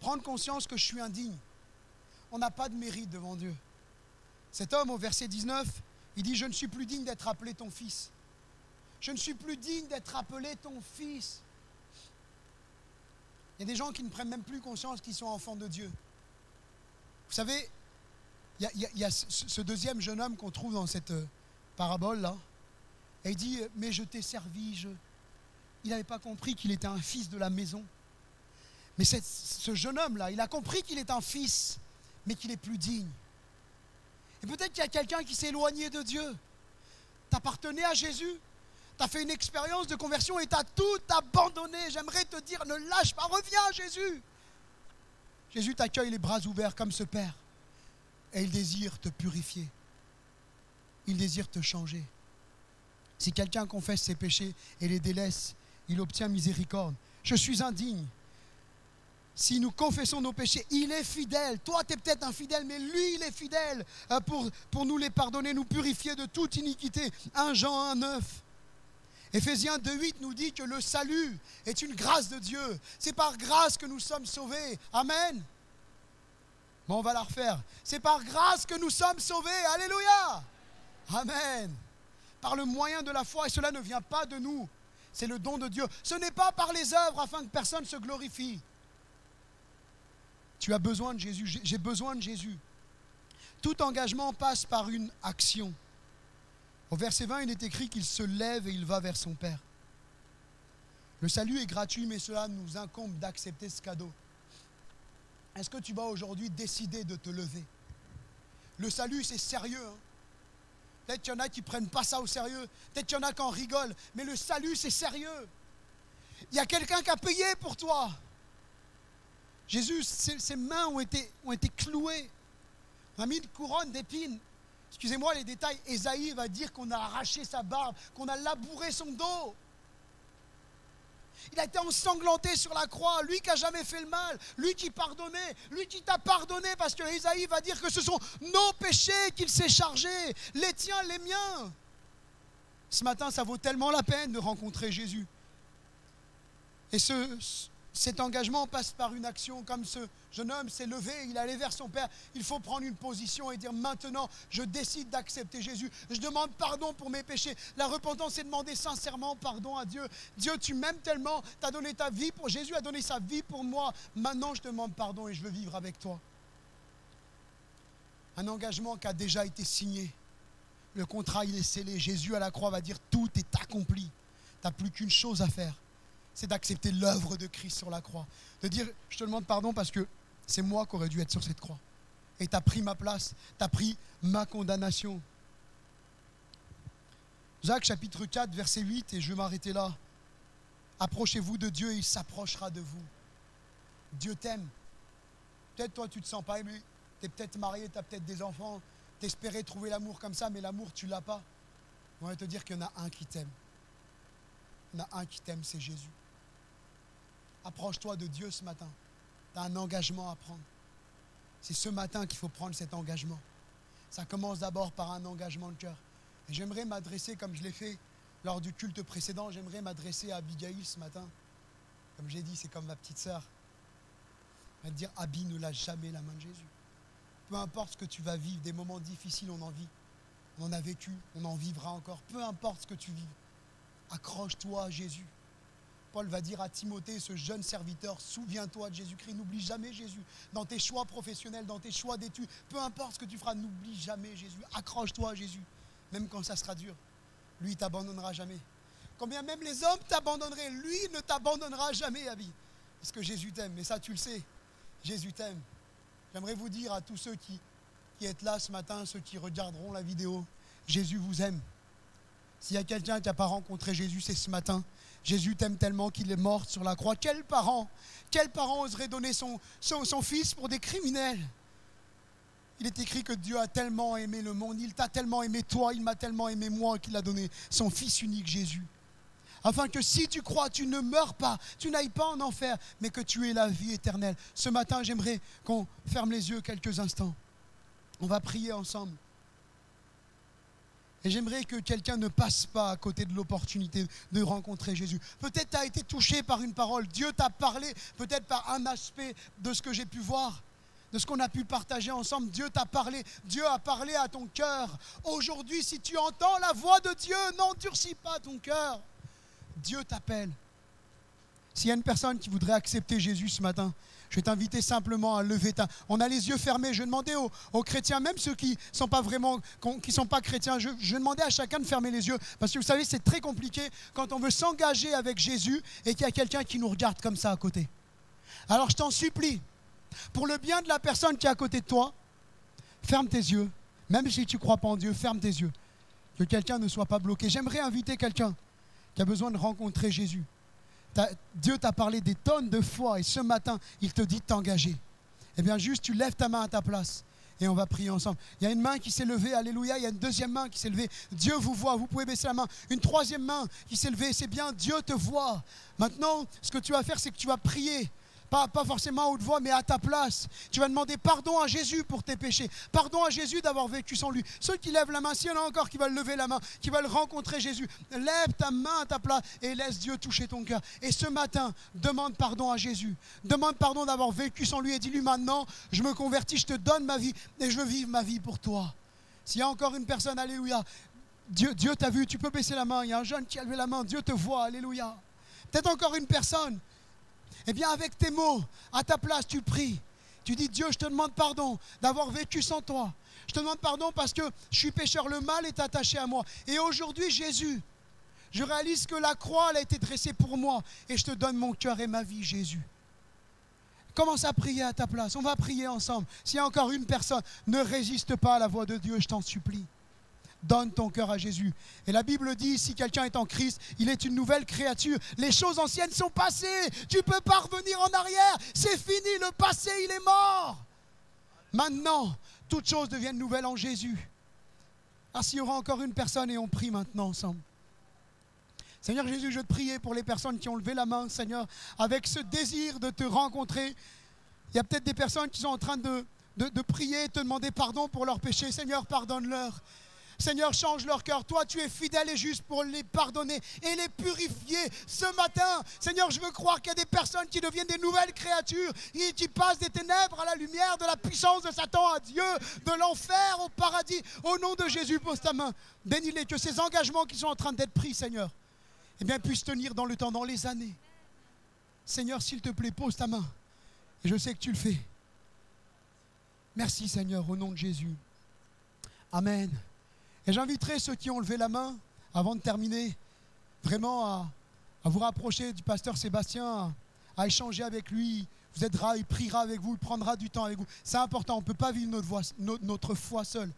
Prendre conscience que je suis indigne. On n'a pas de mérite devant Dieu. Cet homme, au verset 19, il dit « Je ne suis plus digne d'être appelé ton fils. Je ne suis plus digne d'être appelé ton fils. » Il y a des gens qui ne prennent même plus conscience qu'ils sont enfants de Dieu. Vous savez, il y a ce deuxième jeune homme qu'on trouve dans cette parabole-là. Et il dit « Mais je t'ai servi. » Il n'avait pas compris qu'il était un fils de la maison. Mais ce jeune homme-là, il a compris qu'il est un fils, mais qu'il est plus digne. Et peut-être qu'il y a quelqu'un qui s'est éloigné de Dieu. Tu appartenais à Jésus. Tu as fait une expérience de conversion et tu as tout abandonné. J'aimerais te dire, ne lâche pas, reviens à Jésus. Jésus t'accueille les bras ouverts comme ce Père. Et il désire te purifier. Il désire te changer. Si quelqu'un confesse ses péchés et les délaisse, il obtient miséricorde. Je suis indigne. Si nous confessons nos péchés, il est fidèle. Toi, tu es peut-être infidèle, mais lui, il est fidèle pour nous les pardonner, nous purifier de toute iniquité. 1 Jean 1,9. Éphésiens 2,8 nous dit que le salut est une grâce de Dieu. C'est par grâce que nous sommes sauvés. Amen. Bon, on va la refaire. C'est par grâce que nous sommes sauvés. Alléluia. Amen. Par le moyen de la foi, et cela ne vient pas de nous. C'est le don de Dieu. Ce n'est pas par les œuvres afin que personne se glorifie. Tu as besoin de Jésus, j'ai besoin de Jésus. Tout engagement passe par une action. Au verset 20, il est écrit qu'il se lève et il va vers son Père. Le salut est gratuit, mais cela nous incombe d'accepter ce cadeau. Est-ce que tu vas aujourd'hui décider de te lever? Le salut, c'est sérieux. Hein? Peut-être qu'il y en a qui ne prennent pas ça au sérieux. Peut-être qu'il y en a qui en rigolent. Mais le salut, c'est sérieux. Il y a quelqu'un qui a payé pour toi. Jésus, ses mains ont été clouées. On a mis une couronne d'épines. Excusez-moi les détails. Ésaïe va dire qu'on a arraché sa barbe, qu'on a labouré son dos. Il a été ensanglanté sur la croix. Lui qui n'a jamais fait le mal, lui qui pardonnait, lui qui t'a pardonné, parce que Ésaïe va dire que ce sont nos péchés qu'il s'est chargé, les tiens, les miens. Ce matin, ça vaut tellement la peine de rencontrer Jésus. Et cet engagement passe par une action, comme ce jeune homme s'est levé, il est allé vers son Père. Il faut prendre une position et dire maintenant, je décide d'accepter Jésus. Je demande pardon pour mes péchés. La repentance, c'est demander sincèrement pardon à Dieu. Dieu, tu m'aimes tellement, tu as donné ta vie pour Jésus, a donné sa vie pour moi. Maintenant, je demande pardon et je veux vivre avec toi. Un engagement qui a déjà été signé. Le contrat, il est scellé. Jésus à la croix va dire tout est accompli. Tu n'as plus qu'une chose à faire. C'est d'accepter l'œuvre de Christ sur la croix. De dire, je te demande pardon parce que c'est moi qui aurais dû être sur cette croix. Et tu as pris ma place, tu as pris ma condamnation. Jacques chapitre 4, verset 8, et je vais m'arrêter là. Approchez-vous de Dieu et il s'approchera de vous. Dieu t'aime. Peut-être toi tu ne te sens pas aimé. Tu es peut-être marié, tu as peut-être des enfants. Tu espérais trouver l'amour comme ça, mais l'amour tu ne l'as pas. On va te dire qu'il y en a un qui t'aime. Il y en a un qui t'aime, c'est Jésus. Approche-toi de Dieu ce matin. Tu as un engagement à prendre. C'est ce matin qu'il faut prendre cet engagement. Ça commence d'abord par un engagement de cœur. Et j'aimerais m'adresser, comme je l'ai fait lors du culte précédent, j'aimerais m'adresser à Abigail ce matin. Comme j'ai dit, c'est comme ma petite sœur. Elle va te dire, Abby ne lâche jamais la main de Jésus. Peu importe ce que tu vas vivre, des moments difficiles, on en vit. On en a vécu, on en vivra encore. Peu importe ce que tu vis, accroche-toi à Jésus. Paul va dire à Timothée, ce jeune serviteur, souviens-toi de Jésus-Christ, n'oublie jamais Jésus. Dans tes choix professionnels, dans tes choix d'études, peu importe ce que tu feras, n'oublie jamais Jésus. Accroche-toi à Jésus, même quand ça sera dur. Lui, il ne t'abandonnera jamais. Quand bien même les hommes t'abandonneraient, lui ne t'abandonnera jamais, Abby. Parce que Jésus t'aime, mais ça tu le sais, Jésus t'aime. J'aimerais vous dire à tous ceux qui êtes là ce matin, ceux qui regarderont la vidéo, Jésus vous aime. S'il y a quelqu'un qui n'a pas rencontré Jésus, c'est ce matin. Jésus t'aime tellement qu'il est mort sur la croix. Quel parent oserait donner son fils pour des criminels? Il est écrit que Dieu a tellement aimé le monde, il t'a tellement aimé toi, il m'a tellement aimé moi qu'il a donné son fils unique Jésus. Afin que si tu crois, tu ne meurs pas, tu n'ailles pas en enfer, mais que tu aies la vie éternelle. Ce matin, j'aimerais qu'on ferme les yeux quelques instants. On va prier ensemble. Et j'aimerais que quelqu'un ne passe pas à côté de l'opportunité de rencontrer Jésus. Peut-être tu as été touché par une parole, Dieu t'a parlé, peut-être par un aspect de ce que j'ai pu voir, de ce qu'on a pu partager ensemble. Dieu t'a parlé, Dieu a parlé à ton cœur. Aujourd'hui, si tu entends la voix de Dieu, n'endurcis pas ton cœur. Dieu t'appelle. S'il y a une personne qui voudrait accepter Jésus ce matin, je vais t'inviter simplement à lever ta... On a les yeux fermés. Je demandais aux chrétiens, même ceux qui ne sont pas vraiment, qui sont pas chrétiens, je demandais à chacun de fermer les yeux. Parce que vous savez, c'est très compliqué quand on veut s'engager avec Jésus et qu'il y a quelqu'un qui nous regarde comme ça à côté. Alors je t'en supplie, pour le bien de la personne qui est à côté de toi, ferme tes yeux. Même si tu ne crois pas en Dieu, ferme tes yeux. Que quelqu'un ne soit pas bloqué. J'aimerais inviter quelqu'un qui a besoin de rencontrer Jésus. Dieu t'a parlé des tonnes de fois et ce matin, il te dit de t'engager. Eh bien, juste tu lèves ta main à ta place et on va prier ensemble. Il y a une main qui s'est levée, alléluia. Il y a une deuxième main qui s'est levée. Dieu vous voit, vous pouvez baisser la main. Une troisième main qui s'est levée, c'est bien, Dieu te voit. Maintenant, ce que tu vas faire, c'est que tu vas prier. Pas forcément à haute voix, mais à ta place. Tu vas demander pardon à Jésus pour tes péchés. Pardon à Jésus d'avoir vécu sans lui. Ceux qui lèvent la main, s'il y en a encore qui veulent lever la main, qui veulent rencontrer Jésus, lève ta main à ta place et laisse Dieu toucher ton cœur. Et ce matin, demande pardon à Jésus. Demande pardon d'avoir vécu sans lui et dis-lui maintenant, je me convertis, je te donne ma vie et je veux vivre ma vie pour toi. S'il y a encore une personne, alléluia, Dieu t'a vu, tu peux baisser la main. Il y a un jeune qui a levé la main, Dieu te voit, alléluia. Peut-être encore une personne. Eh bien, avec tes mots, à ta place, tu pries. Tu dis, Dieu, je te demande pardon d'avoir vécu sans toi. Je te demande pardon parce que je suis pécheur, le mal est attaché à moi. Et aujourd'hui, Jésus, je réalise que la croix, elle a été dressée pour moi. Et je te donne mon cœur et ma vie, Jésus. Commence à prier à ta place. On va prier ensemble. S'il y a encore une personne, ne résiste pas à la voix de Dieu, je t'en supplie. Donne ton cœur à Jésus. Et la Bible dit, si quelqu'un est en Christ, il est une nouvelle créature. Les choses anciennes sont passées. Tu ne peux pas revenir en arrière. C'est fini, le passé, il est mort. Maintenant, toutes choses deviennent nouvelles en Jésus. Ah, s'il y aura encore une personne et on prie maintenant ensemble. Seigneur Jésus, je te prie pour les personnes qui ont levé la main, Seigneur, avec ce désir de te rencontrer. Il y a peut-être des personnes qui sont en train de prier, te demander pardon pour leurs péchés. Seigneur, pardonne-leur. Seigneur, change leur cœur. Toi, tu es fidèle et juste pour les pardonner et les purifier. Ce matin, Seigneur, je veux croire qu'il y a des personnes qui deviennent des nouvelles créatures et qui passent des ténèbres à la lumière, de la puissance de Satan à Dieu, de l'enfer au paradis. Au nom de Jésus, pose ta main. Bénis-les, que ces engagements qui sont en train d'être pris, Seigneur, eh bien, puissent tenir dans le temps, dans les années. Seigneur, s'il te plaît, pose ta main. Et je sais que tu le fais. Merci, Seigneur, au nom de Jésus. Amen. Et j'inviterai ceux qui ont levé la main, avant de terminer, vraiment à vous rapprocher du pasteur Sébastien, à échanger avec lui. Vous aidera, il priera avec vous, il prendra du temps avec vous. C'est important, on ne peut pas vivre notre foi seul.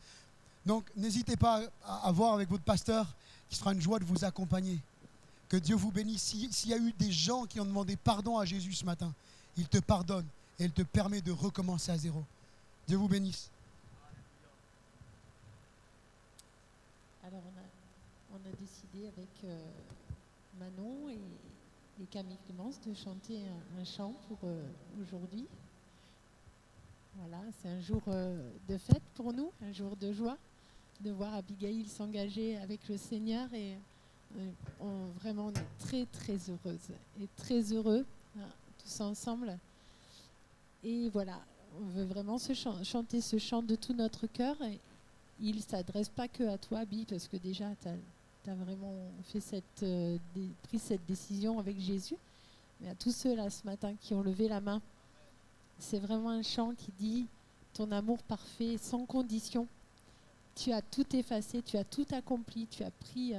Donc n'hésitez pas à voir avec votre pasteur, qui sera une joie de vous accompagner. Que Dieu vous bénisse. S'il y a eu des gens qui ont demandé pardon à Jésus ce matin, il te pardonne et il te permet de recommencer à zéro. Dieu vous bénisse. Alors on a décidé avec Manon et Camille Clémence de chanter un chant pour aujourd'hui. Voilà, c'est un jour de fête pour nous, un jour de joie, de voir Abigail s'engager avec le Seigneur et vraiment on est très très heureuse et très heureux hein, tous ensemble. Et voilà, on veut vraiment chanter ce chant de tout notre cœur. Et il ne s'adresse pas que à toi, Abby, parce que déjà, tu as vraiment fait pris cette décision avec Jésus. Mais à tous ceux là ce matin qui ont levé la main, c'est vraiment un chant qui dit ton amour parfait, sans condition. Tu as tout effacé, tu as tout accompli, tu as pris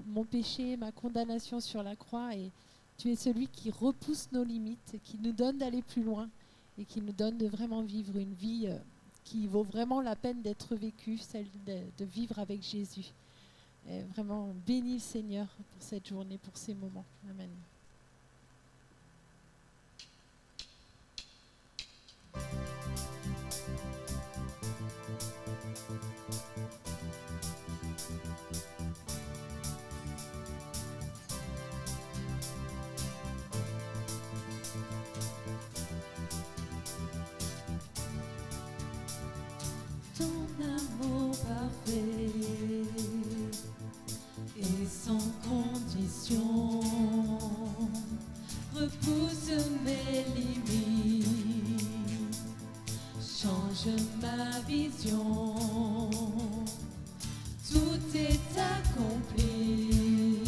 mon péché, ma condamnation sur la croix et tu es celui qui repousse nos limites, qui nous donne d'aller plus loin et qui nous donne de vraiment vivre une vie qui vaut vraiment la peine d'être vécue, celle de vivre avec Jésus. Et vraiment, bénis le Seigneur pour cette journée, pour ces moments. Amen. Ton amour parfait et sans condition repousse mes limites, change ma vision. Tout est accompli,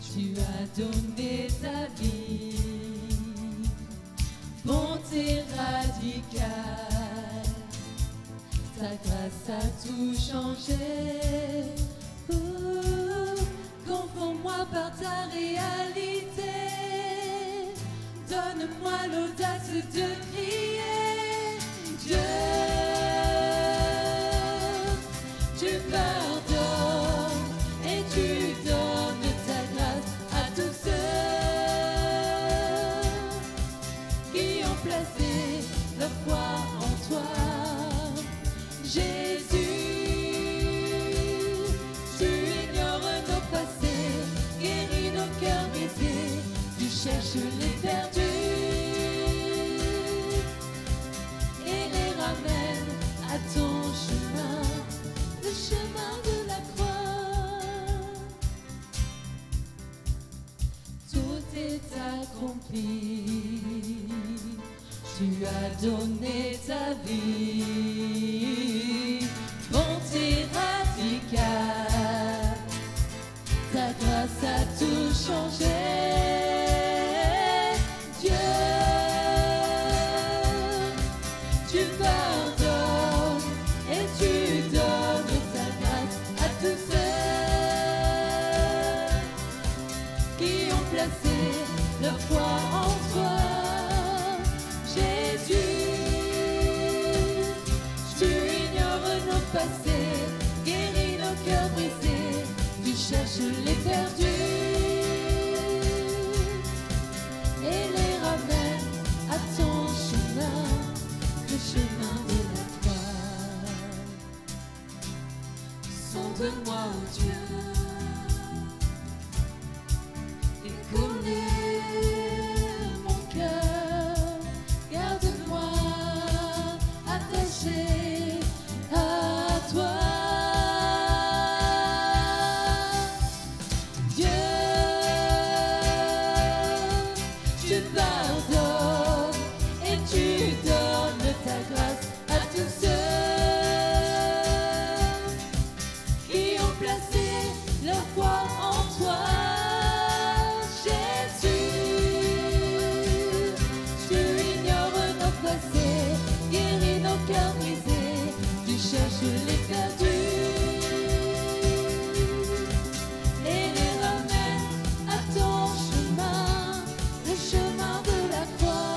tu as donné ta vie, bonté radicale. Ta grâce a tout changé. Confonds-moi par ta réalité. Donne-moi l'audace de crier. Dieu, tu pardonnes et tu donnes ta grâce à tous ceux qui ont placé leur foi en toi. Jésus, tu ignores nos passés, guéris nos cœurs brisés, tu cherches les perdus et les ramènes à ton chemin, le chemin de la croix. Tout est accompli, tu as donné ta vie, bonté radicale, ta grâce a tout changé. Dieu, tu pardonnes et tu donnes ta grâce à tous ceux qui ont placé leur foi en toi. Guéris nos cœurs brisés, tu cherches les perdus et les ramènes à ton chemin, le chemin de la croix. Sonde-moi, ô Dieu, et connais mon cœur, garde-moi attaché à toi. Dieu, tu pardonnes et tu donnes ta grâce à tous ceux qui ont placé leur foi en toi. Jésus, tu ignores nos passés, guéris nos cœurs brisés, tu cherches les perdus et les ramènes à ton chemin, le chemin de la croix.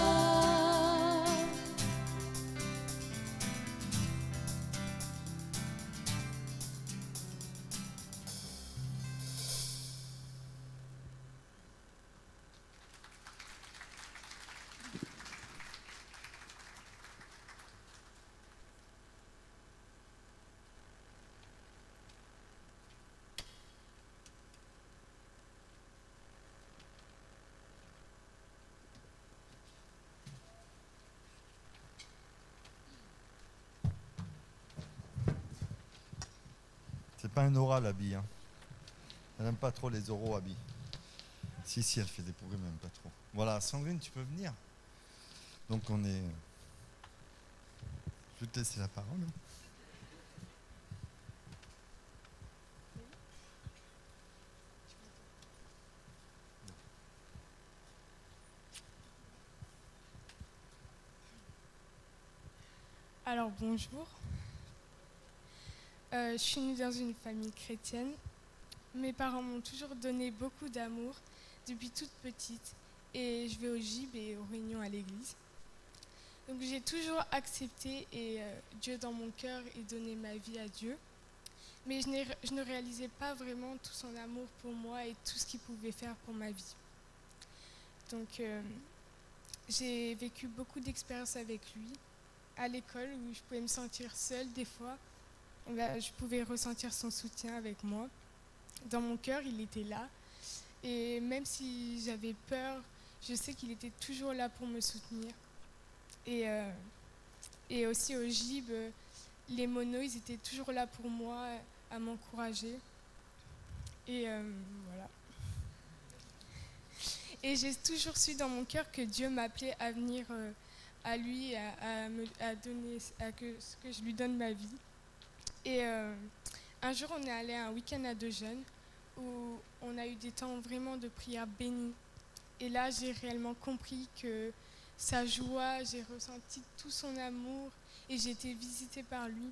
C'est pas un oral, Abby. Hein. Elle n'aime pas trop les oraux, Abby. Si, elle fait des progrès, mais elle n'aime pas trop. Voilà, Sandrine, tu peux venir. Donc on est... Je vais te laisser la parole. Alors bonjour, je suis née dans une famille chrétienne. Mes parents m'ont toujours donné beaucoup d'amour depuis toute petite et je vais au gib et aux réunions à l'église. Donc j'ai toujours accepté Dieu dans mon cœur et donné ma vie à Dieu. mais je ne réalisais pas vraiment tout son amour pour moi et tout ce qu'il pouvait faire pour ma vie. Donc j'ai vécu beaucoup d'expériences avec lui. À l'école, où je pouvais me sentir seule des fois, je pouvais ressentir son soutien avec moi. Dans mon cœur, il était là. Et même si j'avais peur, je sais qu'il était toujours là pour me soutenir. Et aussi au GIB, les monos, ils étaient toujours là pour moi, à m'encourager. Et voilà. Et j'ai toujours su dans mon cœur que Dieu m'appelait à venir à lui, à donner, que je lui donne ma vie. Et un jour, on est allé à un week-end à 2 jeunes où on a eu des temps vraiment de prière bénis. Et là, j'ai réellement compris que sa joie, j'ai ressenti tout son amour et j'ai été visitée par lui.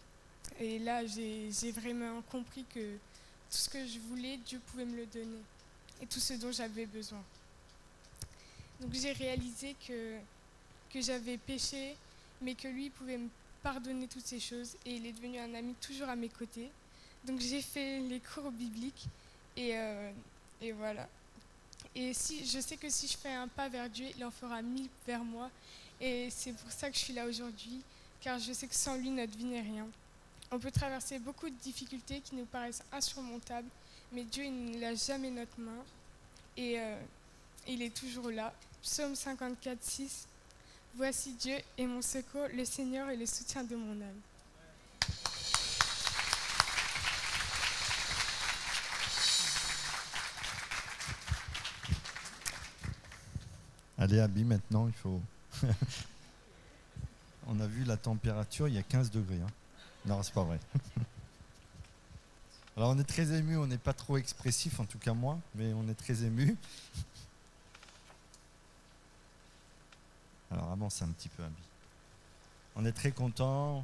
Et là, j'ai vraiment compris que tout ce que je voulais, Dieu pouvait me le donner et tout ce dont j'avais besoin. Donc j'ai réalisé que j'avais péché, mais que lui pouvait me pardonner toutes ces choses et il est devenu un ami toujours à mes côtés. Donc j'ai fait les cours bibliques et voilà. Et je sais que si je fais un pas vers Dieu, il en fera 1000 vers moi. Et c'est pour ça que je suis là aujourd'hui, car je sais que sans lui, notre vie n'est rien. On peut traverser beaucoup de difficultés qui nous paraissent insurmontables, mais Dieu, il ne lâche jamais notre main. Et il est toujours là. Psaume 54, 6. Voici Dieu est mon secours, le Seigneur est le soutien de mon âme. Allez, Abby, maintenant, il faut... On a vu la température, il y a 15 degrés. Hein. Non, c'est pas vrai. Alors, on est très ému, on n'est pas trop expressif, en tout cas moi, mais on est très ému. Alors, avance un petit peu, Abby. On est très content.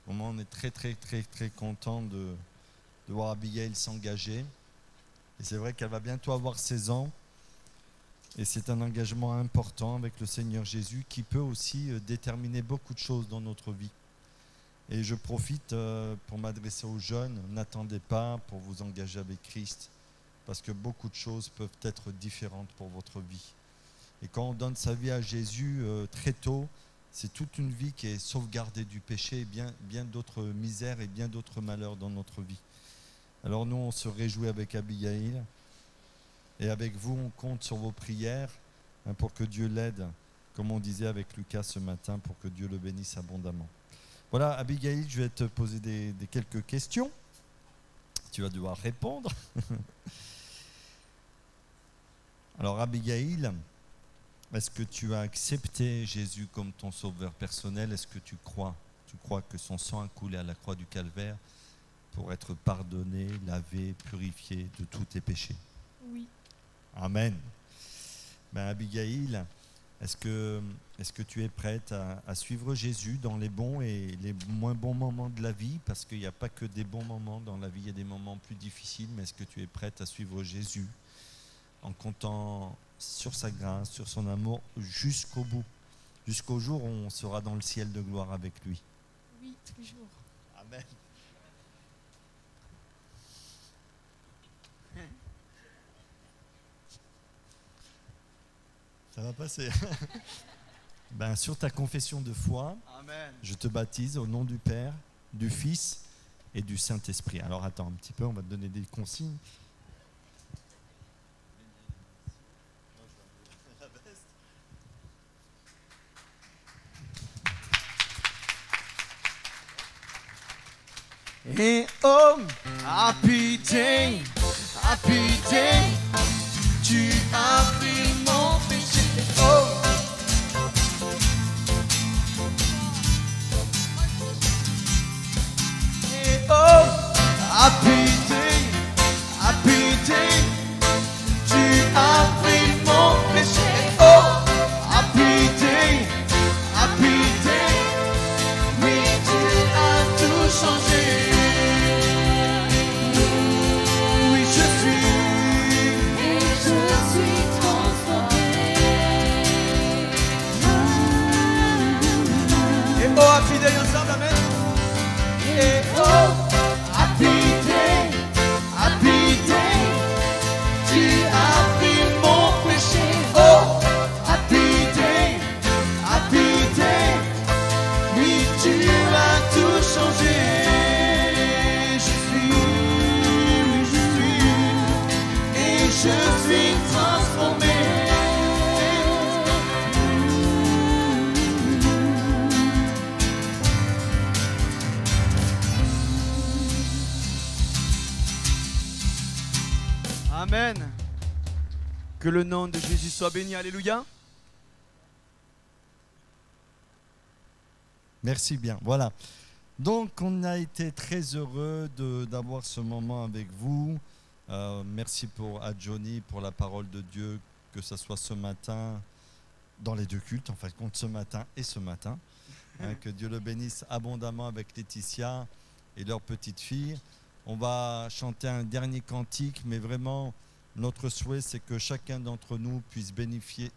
Vraiment, on est très, très, très, très content de voir Abigail s'engager. Et c'est vrai qu'elle va bientôt avoir 16 ans. Et c'est un engagement important avec le Seigneur Jésus qui peut aussi déterminer beaucoup de choses dans notre vie. Et je profite pour m'adresser aux jeunes. N'attendez pas pour vous engager avec Christ, parce que beaucoup de choses peuvent être différentes pour votre vie. Et quand on donne sa vie à Jésus très tôt, c'est toute une vie qui est sauvegardée du péché et bien d'autres misères et bien d'autres malheurs dans notre vie. Alors nous, on se réjouit avec Abigail. Et avec vous, on compte sur vos prières pour que Dieu l'aide, comme on disait avec Lucas ce matin, pour que Dieu le bénisse abondamment. Voilà, Abigail, je vais te poser des quelques questions. Tu vas devoir répondre. Alors, Abigail, est-ce que tu as accepté Jésus comme ton sauveur personnel? Est-ce que tu crois que son sang a coulé à la croix du Calvaire pour être pardonné, lavé, purifié de tous tes péchés? Oui. Amen. Abigail, est-ce que tu es prête à suivre Jésus dans les bons et les moins bons moments de la vie? Parce qu'il n'y a pas que des bons moments dans la vie, il y a des moments plus difficiles, mais est-ce que tu es prête à suivre Jésus en comptant sur sa grâce, sur son amour jusqu'au bout, jusqu'au jour où on sera dans le ciel de gloire avec lui? Oui, toujours. Amen. Ça va passer. Sur ta confession de foi, Amen. je te baptise au nom du Père, du Fils et du Saint-Esprit. Alors attends un petit peu, on va te donner des consignes. Et oh, happy day, tu as pris mon péché. Oh, et oh, happy day, tu as pris mon péché. Oh, happy day, oui, tu as tout changé. Je suis Que le nom de Jésus soit béni. Alléluia. Merci bien. Voilà. Donc, on a été très heureux d'avoir ce moment avec vous. Merci à Johnny pour la parole de Dieu, que ce soit ce matin, dans les deux cultes, en fin de compte, ce matin et ce matin. Que Dieu le bénisse abondamment avec Laetitia et leur petite fille. On va chanter un dernier cantique, mais vraiment, notre souhait, c'est que chacun d'entre nous puisse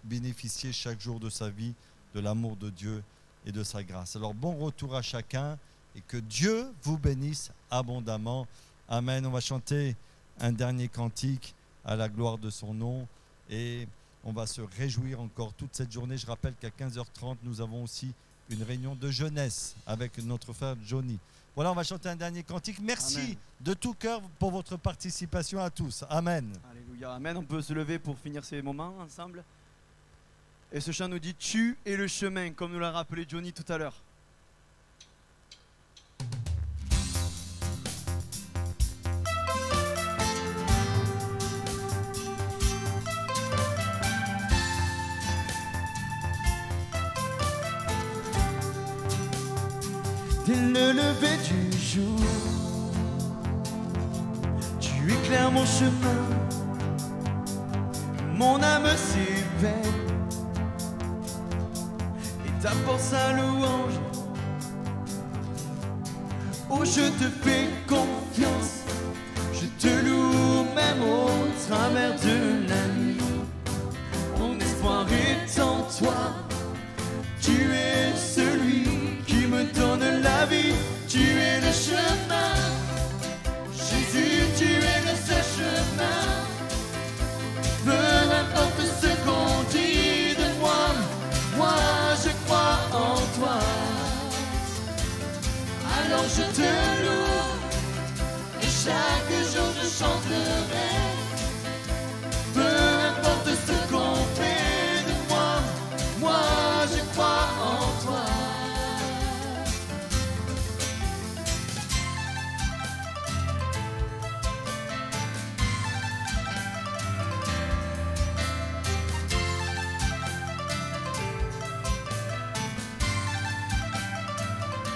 bénéficier chaque jour de sa vie de l'amour de Dieu et de sa grâce. Alors, bon retour à chacun et que Dieu vous bénisse abondamment. Amen. On va chanter un dernier cantique à la gloire de son nom et on va se réjouir encore toute cette journée. Je rappelle qu'à 15h30, nous avons aussi une réunion de jeunesse avec notre frère Johnny. Voilà, on va chanter un dernier cantique. Merci Amen. De tout cœur pour votre participation à tous. Amen. Alléluia. Amen. On peut se lever pour finir ces moments ensemble. Et ce chant nous dit « Tu es le chemin », comme nous l'a rappelé Johnny tout à l'heure. Dès le lever du jour, tu éclaires mon chemin, mon âme s'éveille et t'apporte sa louange. Oh, je te fais confiance, je te loue même au travers de la nuit. Mon espoir est en toi, tu es celui qui me donne la vie, tu es le chemin. Jésus, tu es le seul chemin. Peu importe ce qu'on dit de moi, moi je crois en toi. Alors je te loue et chaque jour je chanterai. Peu importe ce qu'on fait de moi, moi je crois en toi.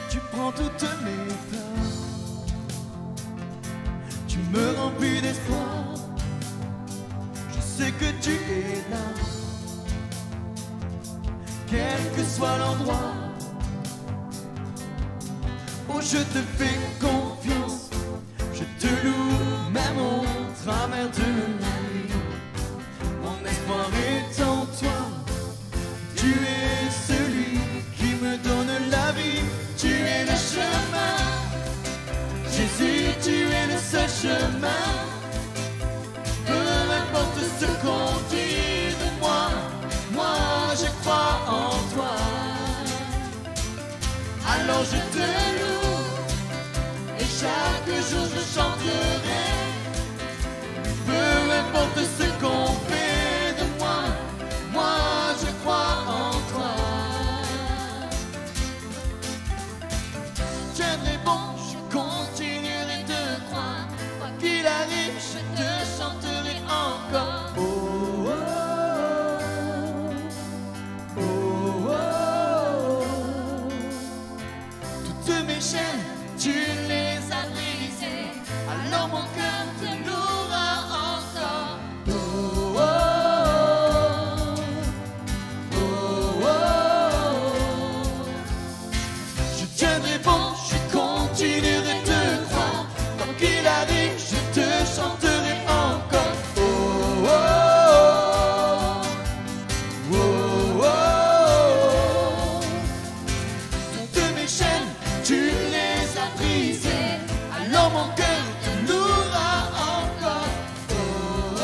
Tu prends toutes mes peurs, tu me remplis d'espoir. Je sais que tu es là, quel que soit l'endroit. Oh, je te fais confiance, je te loue même au travers de la nuit. Mon espoir est en toi, tu es celui qui me donne la vie. Tu es le chemin, Jésus, tu es le seul chemin. Peu importe ce qu'on dit de moi, moi je crois en toi. Alors je te loue et chaque jour je chanterai. Peu importe ce qu'on fait de moi, moi je crois en toi. Tu es bon, je continuerai de croire. Quoi qu'il arrive, je te chanterai encore. Oh, oh, oh, oh, oh. Toutes mes chaînes, tu les as brisées. Alors mon cœur te louera encore. Oh, oh, oh, oh, oh. Je tiendrai bon, je continuerai de croire. Quoi qu'il arrive, je te chanterai encore. Oh, oh, oh, oh, oh. Toutes mes chaînes, tu les as brisées. Alors mon cœur te louera encore. Oh, oh,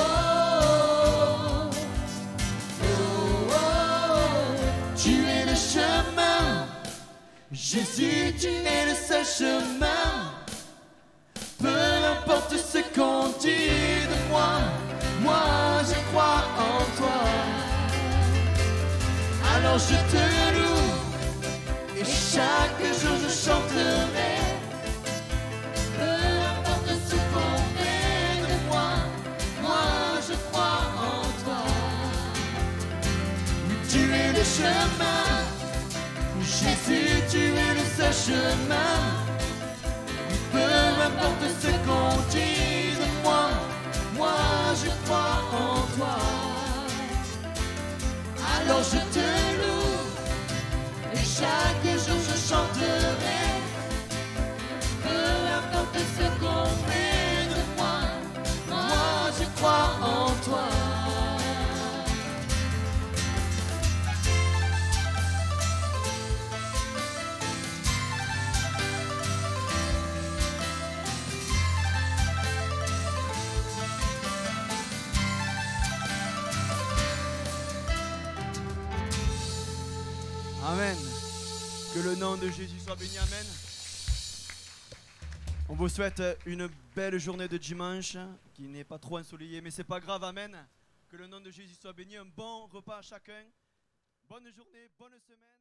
oh, oh. Tu es le chemin. Jésus, tu es le seul chemin. Peu importe ce qu'on dit de moi, moi je crois en toi. Alors je te loue et chaque jour je chanterai. Peu importe ce qu'on fait de moi, moi je crois en toi. chemin. Jésus, tu es le seul chemin. Peu importe ce qu'on dit de moi, moi je crois en toi. Alors je te loue et chaque jour je chanterai. Peu importe ce qu'on fait de moi, moi je crois en toi. Amen. Que le nom de Jésus soit béni. Amen. On vous souhaite une belle journée de dimanche qui n'est pas trop ensoleillée, mais c'est pas grave. Amen. Que le nom de Jésus soit béni. Un bon repas à chacun. Bonne journée, bonne semaine.